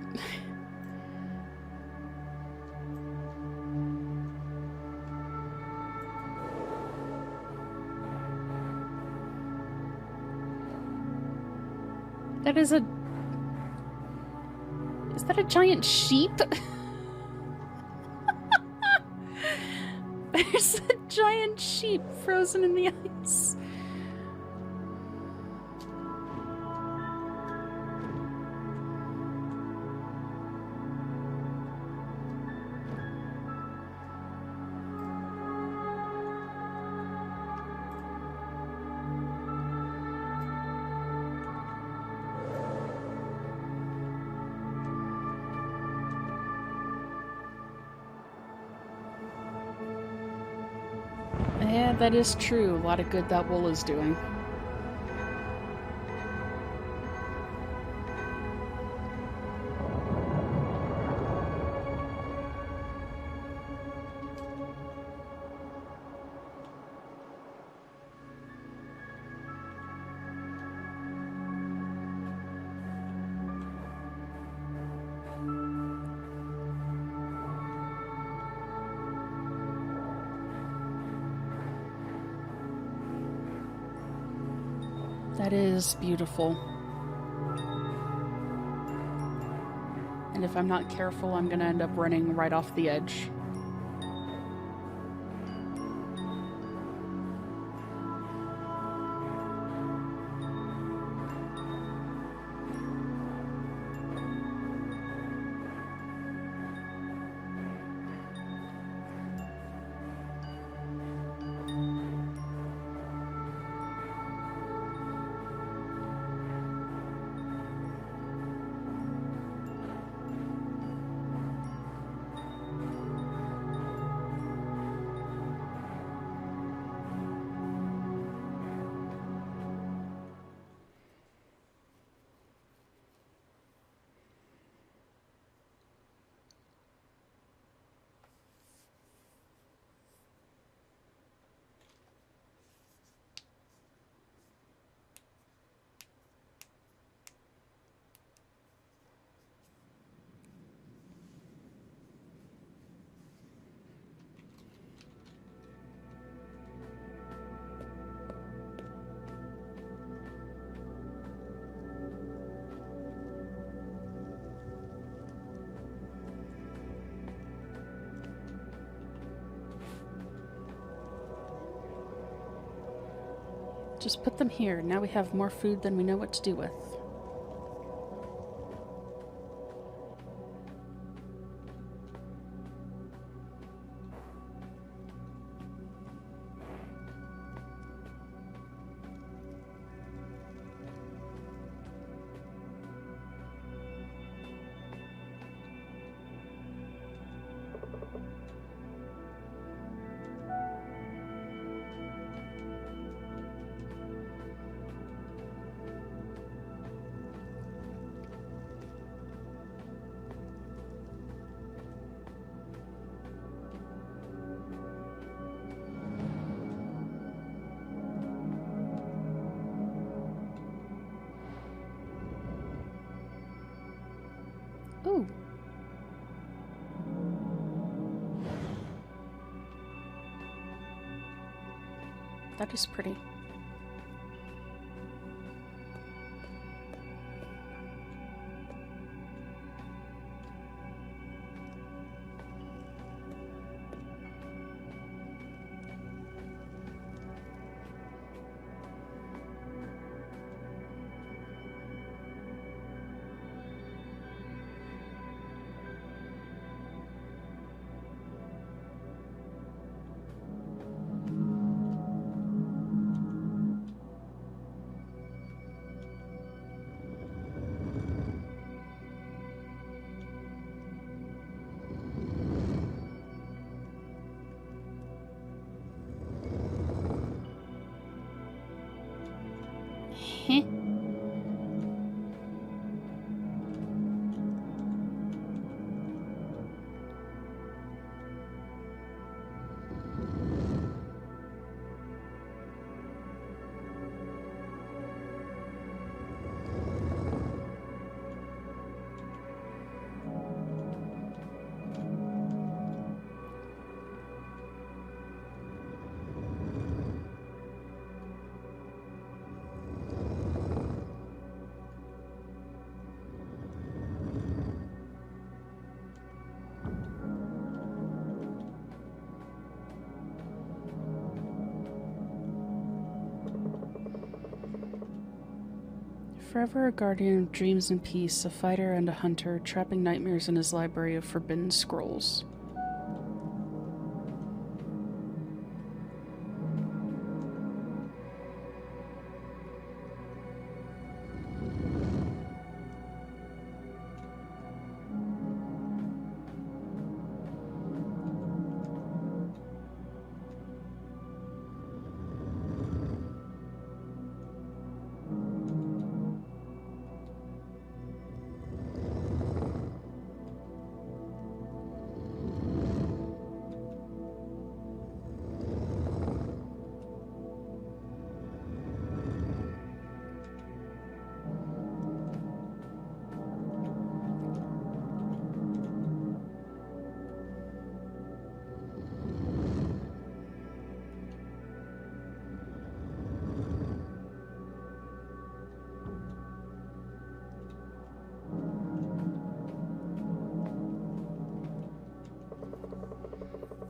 Speaker 1: That is a... Is that a giant sheep? There's a giant sheep frozen in the ice. Yeah, that is true. A lot of good that wool is doing. That is beautiful. And if I'm not careful, I'm gonna end up running right off the edge. Just put them here. Now we have more food than we know what to do with. Ooh. That is pretty. Heh. Forever a guardian of dreams and peace, a fighter and a hunter, trapping nightmares in his library of forbidden scrolls.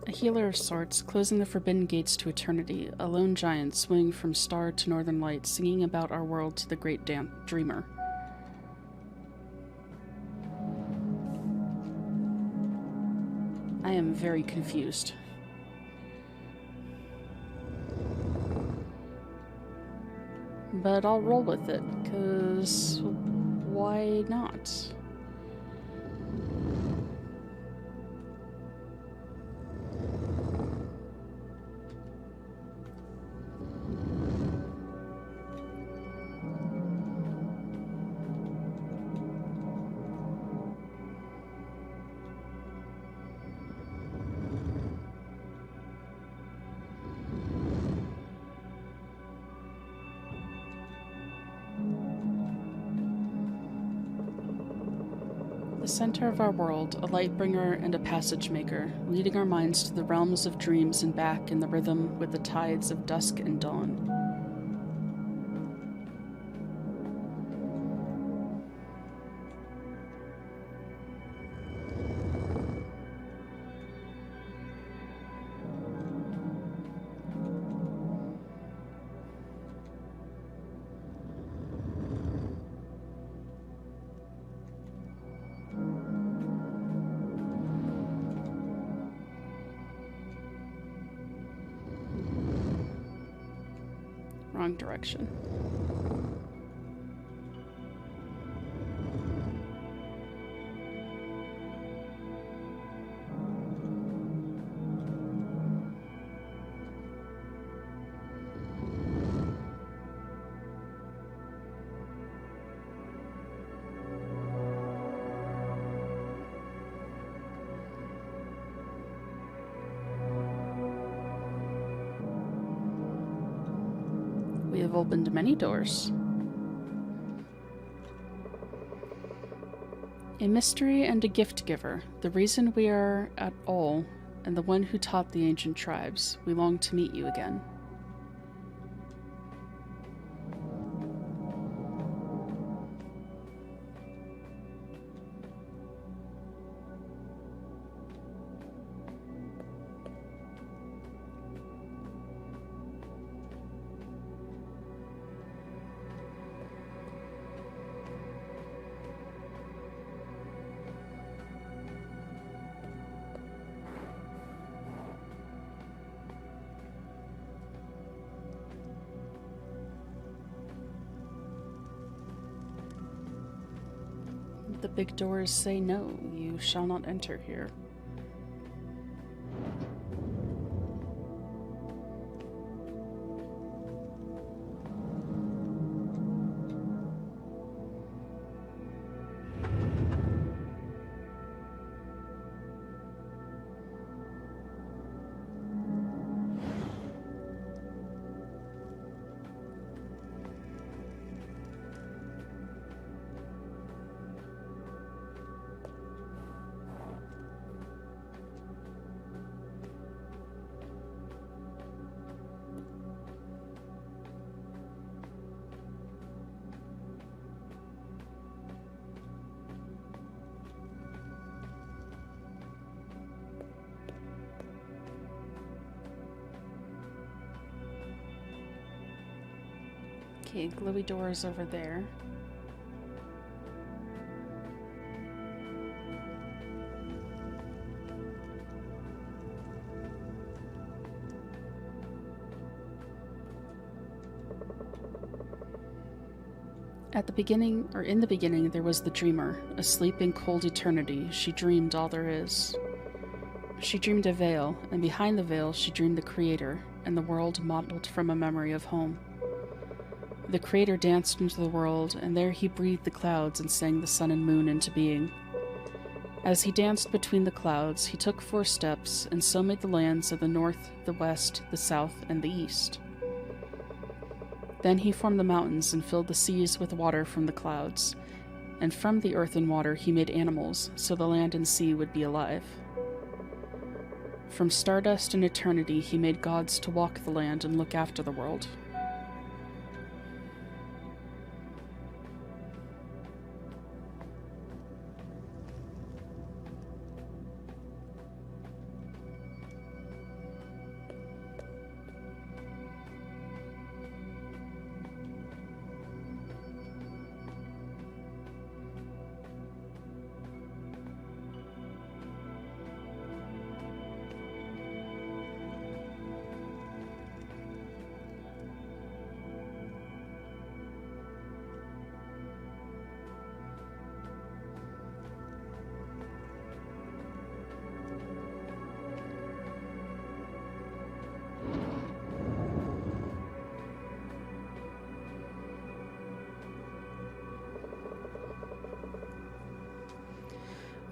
Speaker 1: A healer of sorts, closing the forbidden gates to eternity, a lone giant swinging from star to northern light, singing about our world to the great dreamer. I am very confused. But I'll roll with it, because why not? The center of our world, a light bringer and a passage maker, leading our minds to the realms of dreams and back in the rhythm with the tides of dusk and dawn. Wrong direction. We have opened many doors. A mystery and a gift giver, the reason we are at all, and the one who taught the ancient tribes. We long to meet you again. The big doors say no, you shall not enter here. Okay, glowy doors over there. At the beginning, or in the beginning, there was the dreamer, asleep in cold eternity. She dreamed all there is. She dreamed a veil, and behind the veil she dreamed the Creator, and the world modeled from a memory of home. The Creator danced into the world, and there he breathed the clouds and sang the sun and moon into being. As he danced between the clouds, he took 4 steps, and so made the lands of the north, the west, the south, and the east. Then he formed the mountains and filled the seas with water from the clouds, and from the earth and water he made animals, so the land and sea would be alive. From stardust and eternity he made gods to walk the land and look after the world.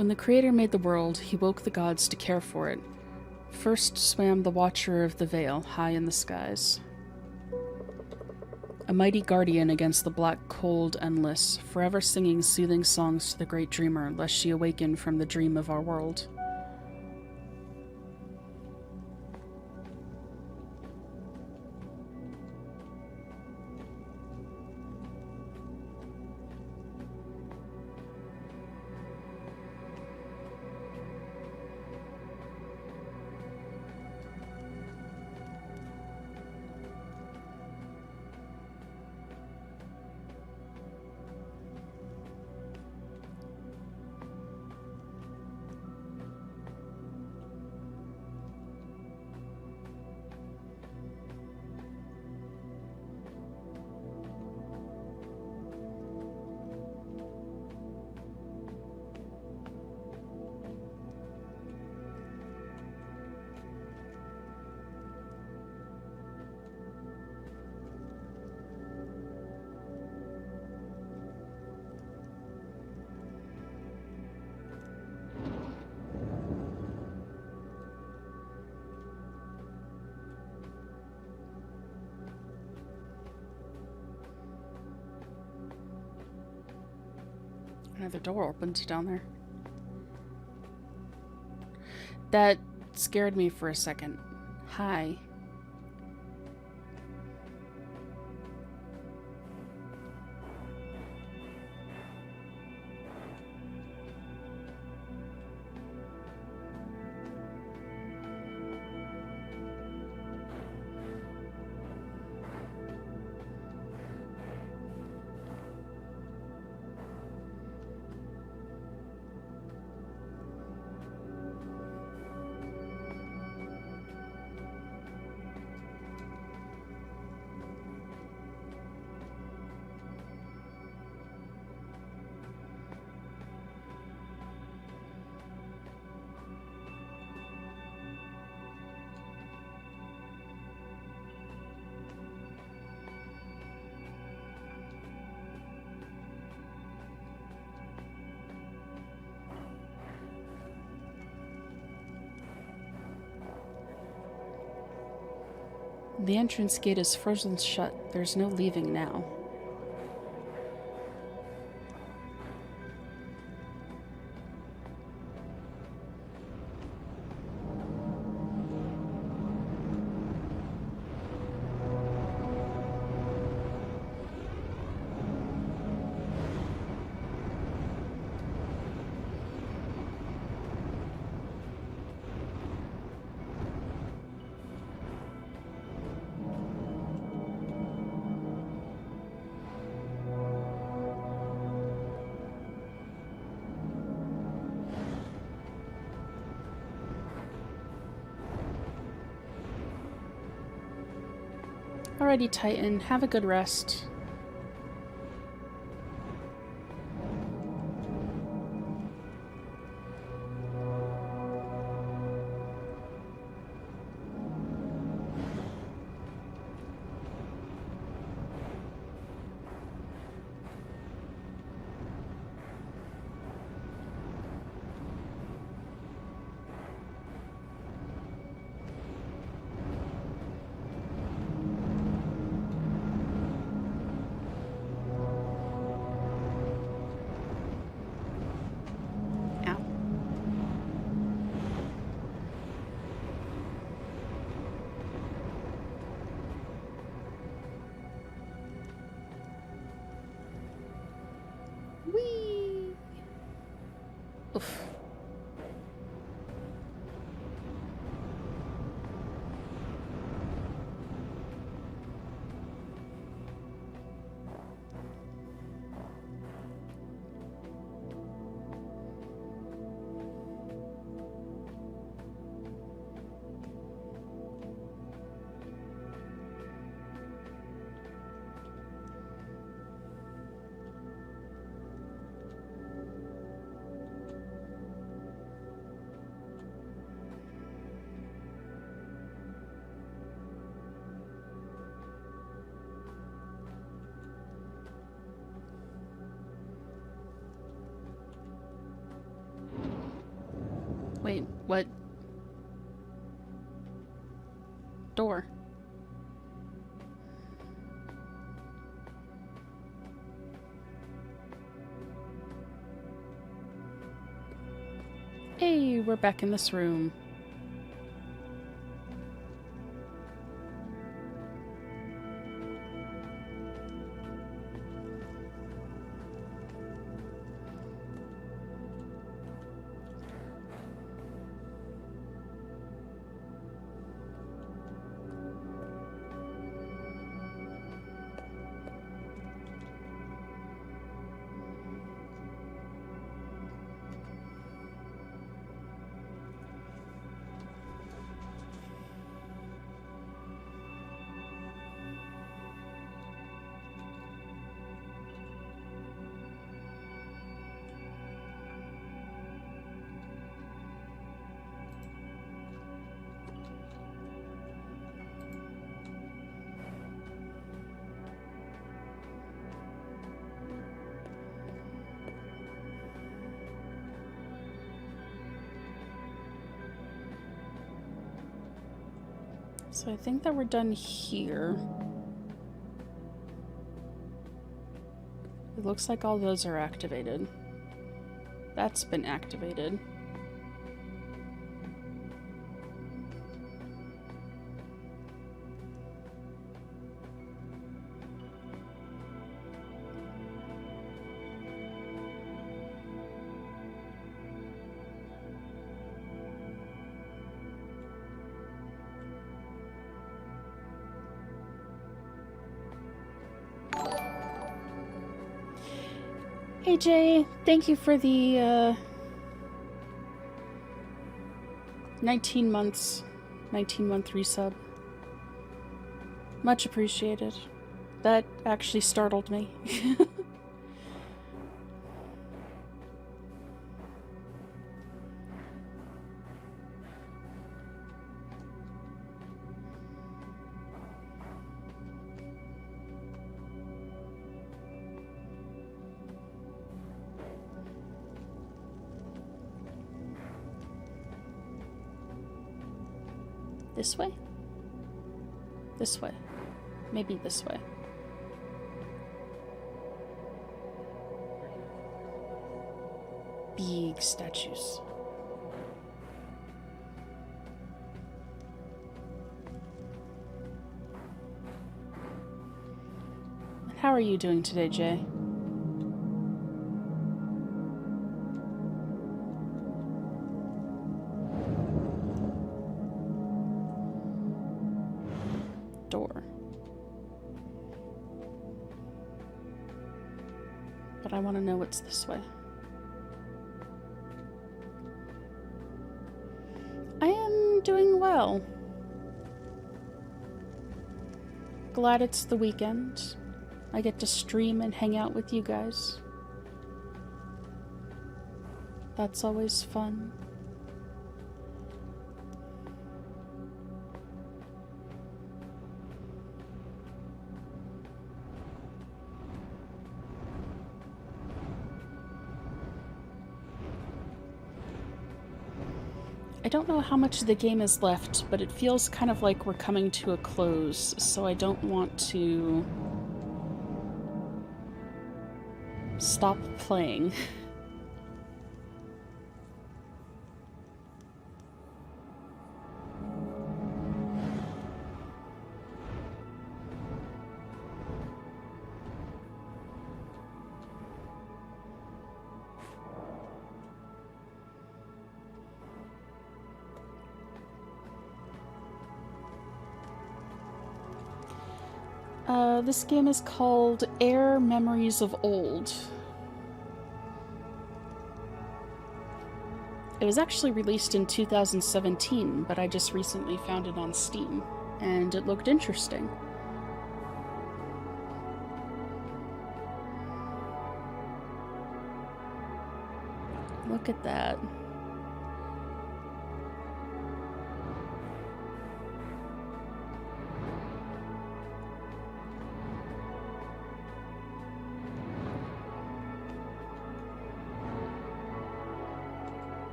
Speaker 1: When the Creator made the world, he woke the gods to care for it. First swam the Watcher of the Veil, high in the skies. A mighty guardian against the black cold endless, forever singing soothing songs to the great dreamer, lest she awaken from the dream of our world. Another door opened down there. That scared me for a second. Hi. The entrance gate is frozen shut. There's no leaving now. Alrighty, Titan. Have a good rest. Wait, what? Door. Hey, we're back in this room. So I think that we're done here. It looks like all those are activated. That's been activated. Hey Jay, thank you for the 19 month resub. Much appreciated. That actually startled me. This way? This way. Maybe this way. Big statues. How are you doing today, Jay? Door. But I want to know what's this way. I am doing well. Glad it's the weekend. I get to stream and hang out with you guys. That's always fun. I don't know how much of the game is left, but it feels kind of like we're coming to a close, so I don't want to stop playing. This game is called Air Memories of Old. It was actually released in 2017, but I just recently found it on Steam, and it looked interesting. Look at that.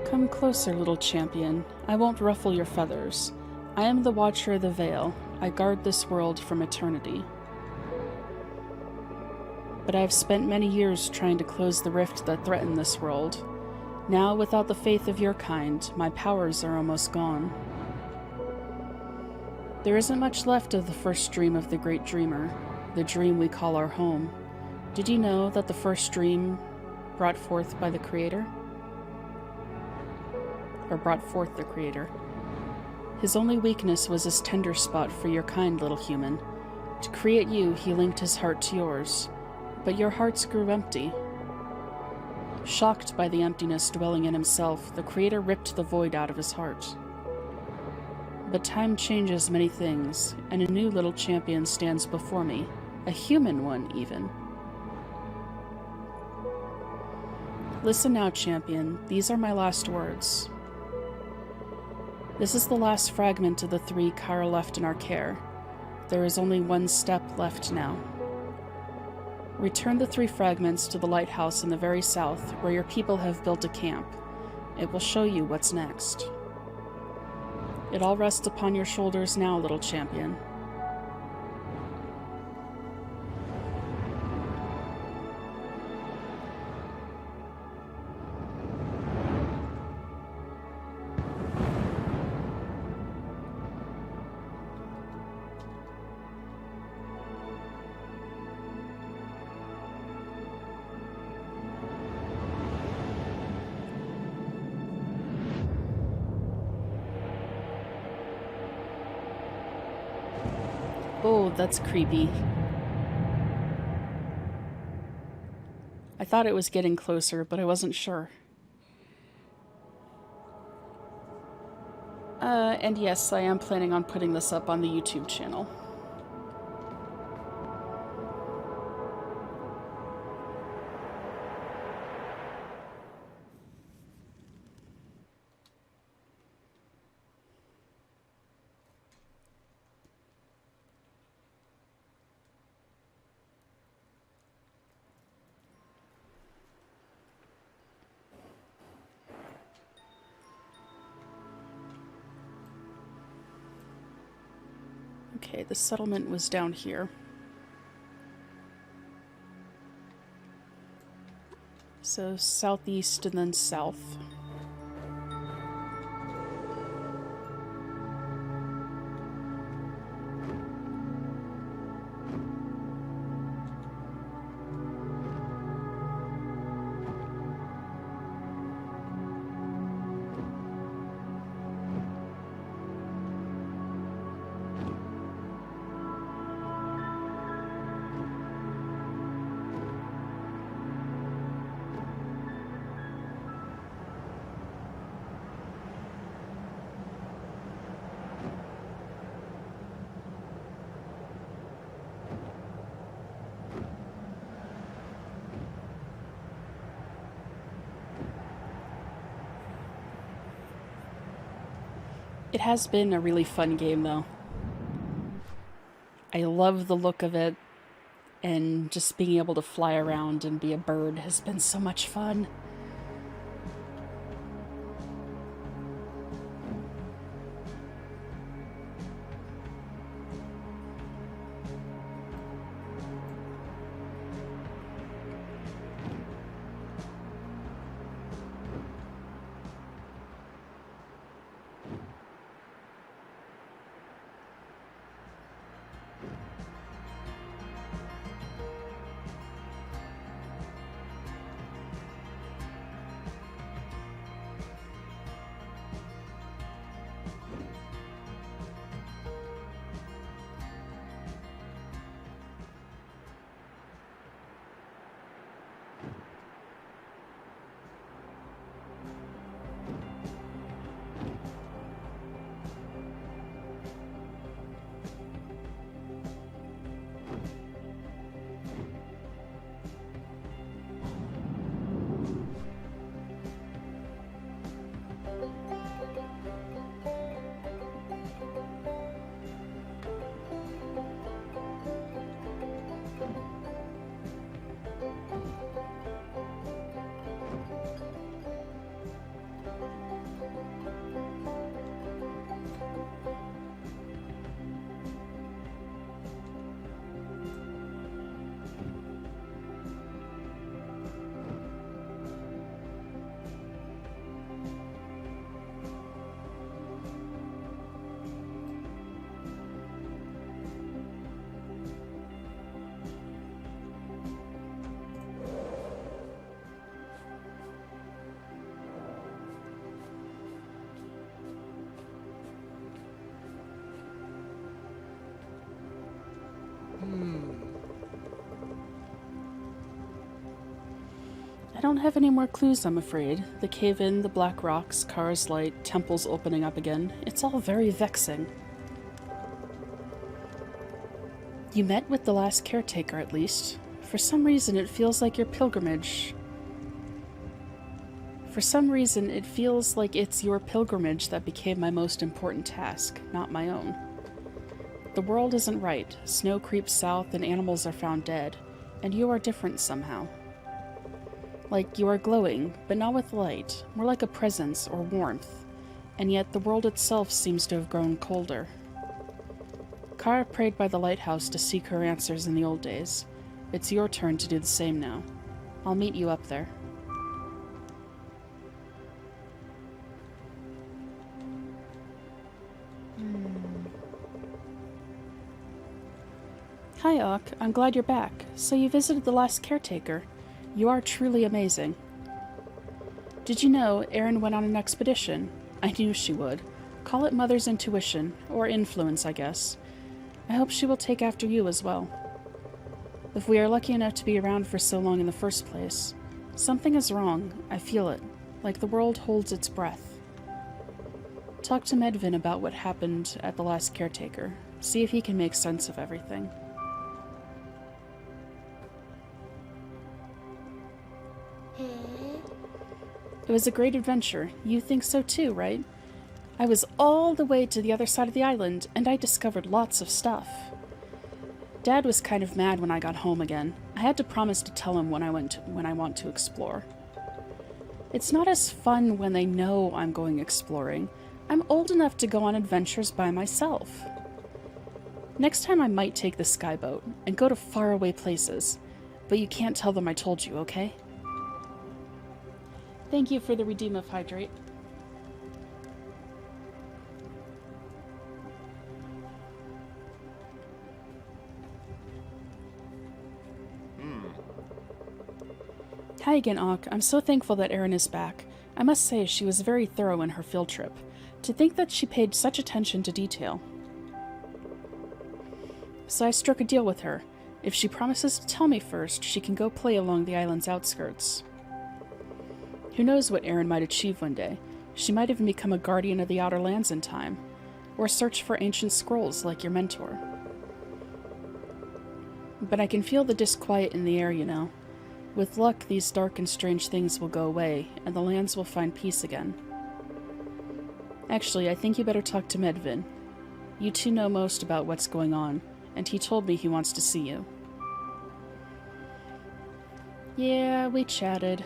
Speaker 1: Come closer, little champion. I won't ruffle your feathers. I am the Watcher of the Veil. I guard this world from eternity. But I have spent many years trying to close the rift that threatened this world. Now, without the faith of your kind, my powers are almost gone. There isn't much left of the first dream of the great dreamer, the dream we call our home. Did you know that the first dream brought forth by the Creator? Or brought forth the Creator. His only weakness was his tender spot for your kind, little human. To create you, he linked his heart to yours. But your hearts grew empty. Shocked by the emptiness dwelling in himself, the Creator ripped the void out of his heart. But time changes many things, and a new little champion stands before me. A human one, even. Listen now, champion. These are my last words. This is the last fragment of the 3 Kyra left in our care. There is only one step left now. Return the 3 fragments to the lighthouse in the very south, where your people have built a camp. It will show you what's next. It all rests upon your shoulders now, little champion. Oh, that's creepy. I thought it was getting closer, but I wasn't sure. And yes, I am planning on putting this up on the YouTube channel. Okay, the settlement was down here. So southeast and then south. It has been a really fun game, though. I love the look of it, and just being able to fly around and be a bird has been so much fun. I don't have any more clues, I'm afraid. The cave-in, the black rocks, Kara's light, temples opening up again. It's all very vexing. You met with the last caretaker, at least. For some reason, it feels like your pilgrimage... For some reason, it feels like it's your pilgrimage that became my most important task, not my own. The world isn't right. Snow creeps south and animals are found dead. And you are different somehow. Like you are glowing, but not with light, more like a presence or warmth. And yet the world itself seems to have grown colder. Kara prayed by the lighthouse to seek her answers in the old days. It's your turn to do the same now. I'll meet you up there. Hi, Ock. I'm glad you're back. So you visited the last caretaker. You are truly amazing. Did you know Erin went on an expedition? I knew she would. Call it Mother's intuition, or influence, I guess. I hope she will take after you as well. If we are lucky enough to be around for so long in the first place, something is wrong. I feel it, like the world holds its breath. Talk to Medvin about what happened at the last caretaker. See if he can make sense of everything. It was a great adventure. You think so too, right? I was all the way to the other side of the island, and I discovered lots of stuff. Dad was kind of mad when I got home again. I had to promise to tell him when I want to explore. It's not as fun when they know I'm going exploring. I'm old enough to go on adventures by myself. Next time I might take the skyboat and go to faraway places, but you can't tell them I told you, okay? Thank you for the redeem of hydrate. Hi again, Ock. I'm so thankful that Erin is back. I must say she was very thorough in her field trip. To think that she paid such attention to detail. So I struck a deal with her. If she promises to tell me first, she can go play along the island's outskirts. Who knows what Erin might achieve one day? She might even become a guardian of the Outer Lands in time, or search for ancient scrolls like your mentor. But I can feel the disquiet in the air, you know. With luck, these dark and strange things will go away, and the lands will find peace again. Actually, I think you better talk to Medvin. You two know most about what's going on, and he told me he wants to see you. Yeah, we chatted.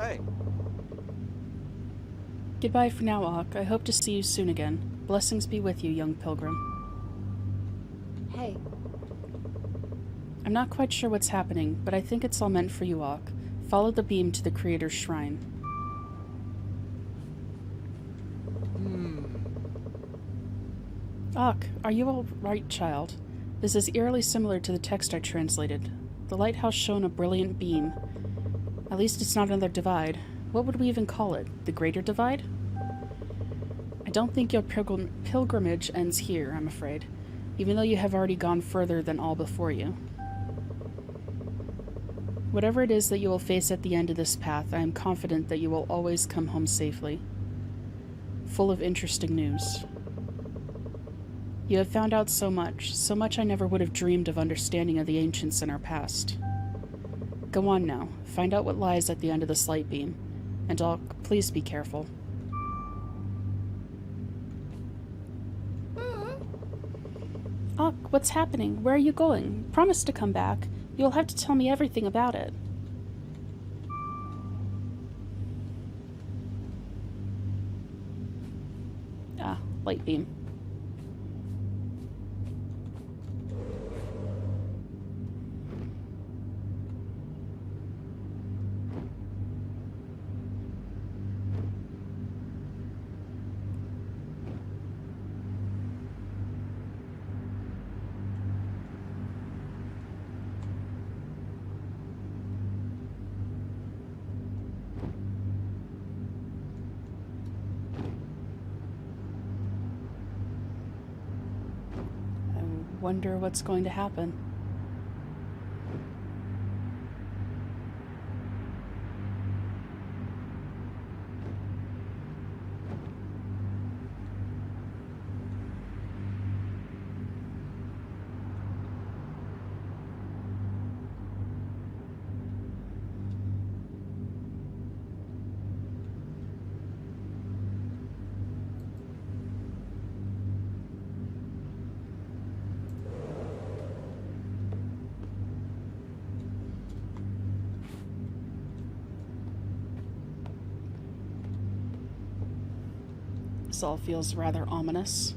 Speaker 2: Hey.
Speaker 1: Goodbye for now, Ock. I hope to see you soon again. Blessings be with you, young pilgrim.
Speaker 3: Hey.
Speaker 1: I'm not quite sure what's happening, but I think it's all meant for you, Ock. Follow the beam to the Creator's shrine. Ak, are you all right, child? This is eerily similar to the text I translated. The lighthouse shone a brilliant beam. At least it's not another divide. What would we even call it? The Greater Divide? I don't think your pilgrimage ends here, I'm afraid, even though you have already gone further than all before you. Whatever it is that you will face at the end of this path, I am confident that you will always come home safely. Full of interesting news. You have found out so much I never would have dreamed of understanding of the ancients in our past. Go on now, find out what lies at the end of this light beam, and please be careful. Ak, what's happening? Where are you going? Promise to come back. You'll have to tell me everything about it. Ah, light beam. Wonder what's going to happen. This all feels rather ominous.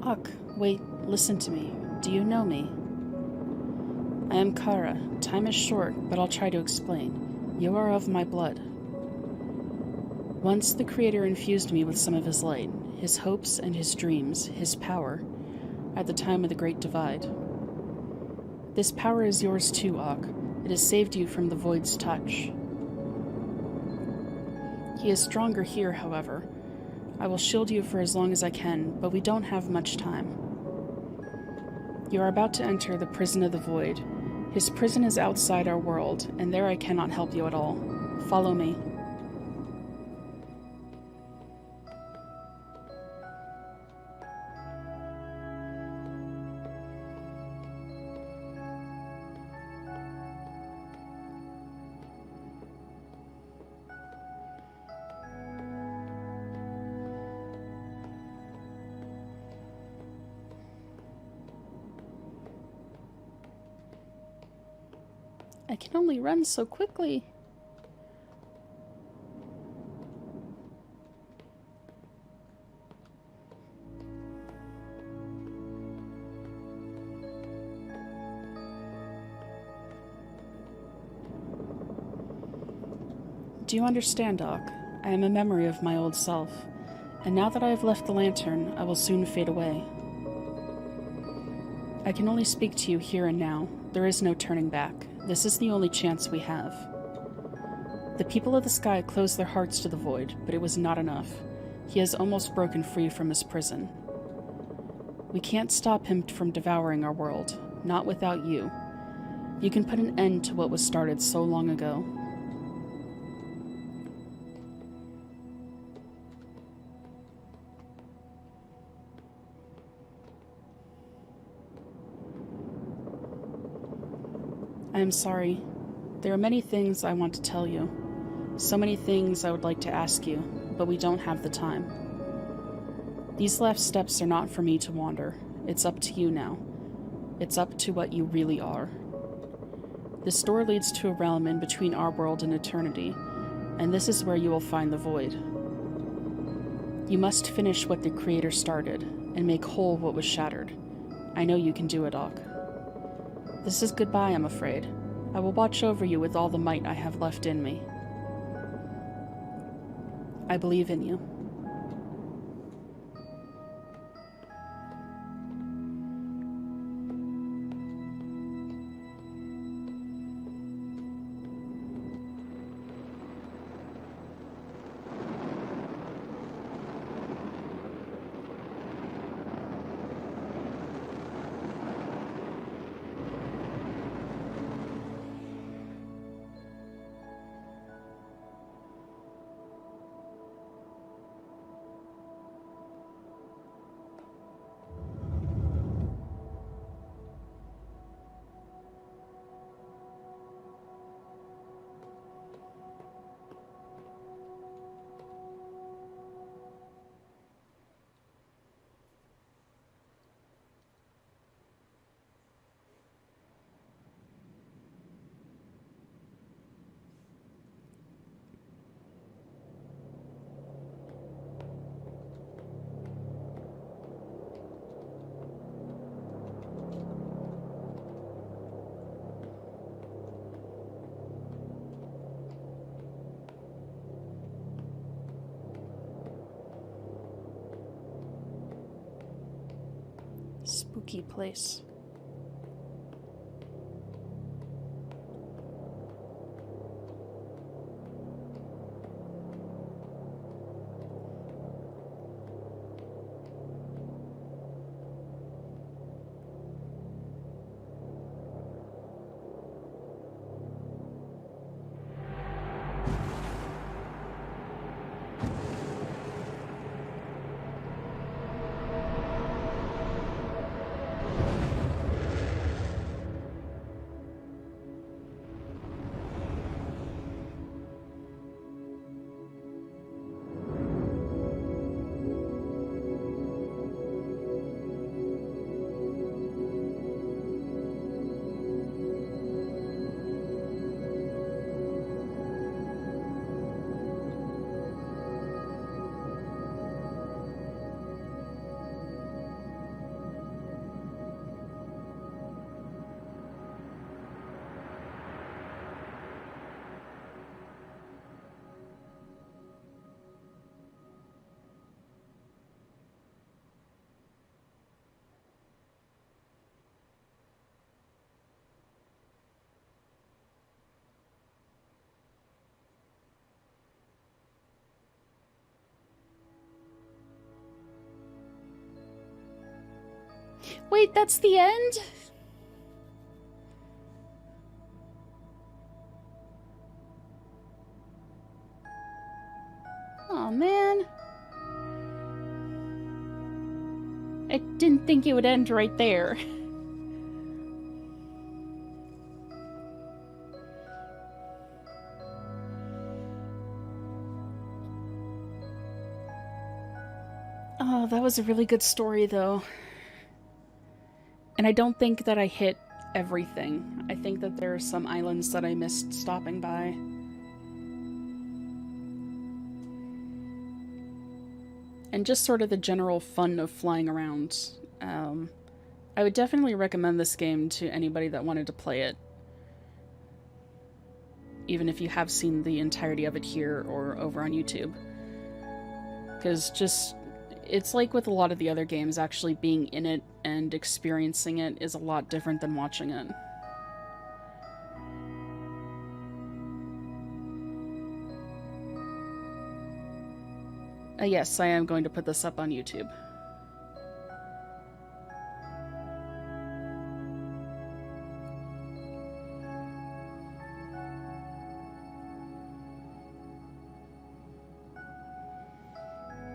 Speaker 1: Ak, wait, listen to me. Do you know me? I am Kara. Time is short, but I'll try to explain. You are of my blood. Once the Creator infused me with some of his light, his hopes and his dreams, his power, at the time of the Great Divide. This power is yours too, Ak. It has saved you from the Void's touch. He is stronger here, however. I will shield you for as long as I can, but we don't have much time. You are about to enter the prison of the Void. His prison is outside our world, and there I cannot help you at all. Follow me. I can only run so quickly. Do you understand, Doc? I am a memory of my old self, and now that I have left the lantern, I will soon fade away. I can only speak to you here and now. There is no turning back. This is the only chance we have. The people of the sky closed their hearts to the void, but it was not enough. He has almost broken free from his prison. We can't stop him from devouring our world, not without you. You can put an end to what was started so long ago. I am sorry. There are many things I want to tell you. So many things I would like to ask you, but we don't have the time. These last steps are not for me to wander. It's up to you now. It's up to what you really are. This door leads to a realm in between our world and eternity, and this is where you will find the void. You must finish what the Creator started, and make whole what was shattered. I know you can do it, Doc. This is goodbye, I'm afraid. I will watch over you with all the might I have left in me. I believe in you. Spooky place. Wait, that's the end? Oh man. I didn't think it would end right there. Oh, that was a really good story though. And I don't think that I hit everything. I think that there are some islands that I missed stopping by. And just sort of the general fun of flying around. I would definitely recommend this game to anybody that wanted to play it. even if you have seen the entirety of it here or over on YouTube. Because it's like with a lot of the other games, actually being in it and experiencing it is a lot different than watching it. Yes, I am going to put this up on YouTube.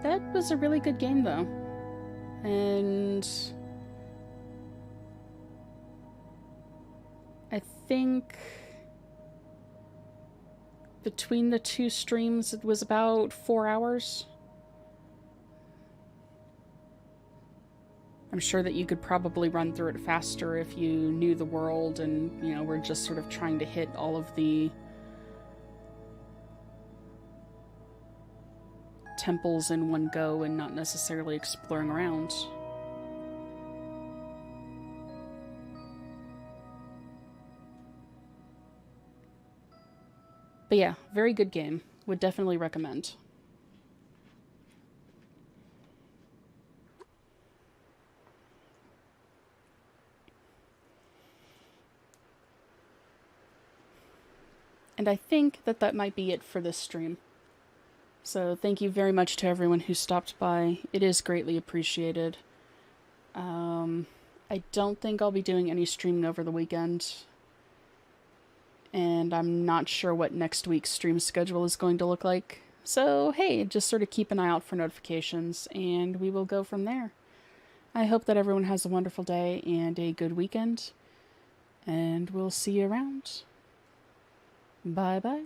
Speaker 1: That was a really good game, though. And I think between the two streams, it was about 4 hours. I'm sure that you could probably run through it faster if you knew the world and, you know, we're just sort of trying to hit all of the temples in one go and not necessarily exploring around. But yeah, very good game. Would definitely recommend. And I think that that might be it for this stream. So thank you very much to everyone who stopped by. It is greatly appreciated. I don't think I'll be doing any streaming over the weekend. And I'm not sure what next week's stream schedule is going to look like. So hey, just sort of keep an eye out for notifications and we will go from there. I hope that everyone has a wonderful day and a good weekend. And we'll see you around. Bye bye.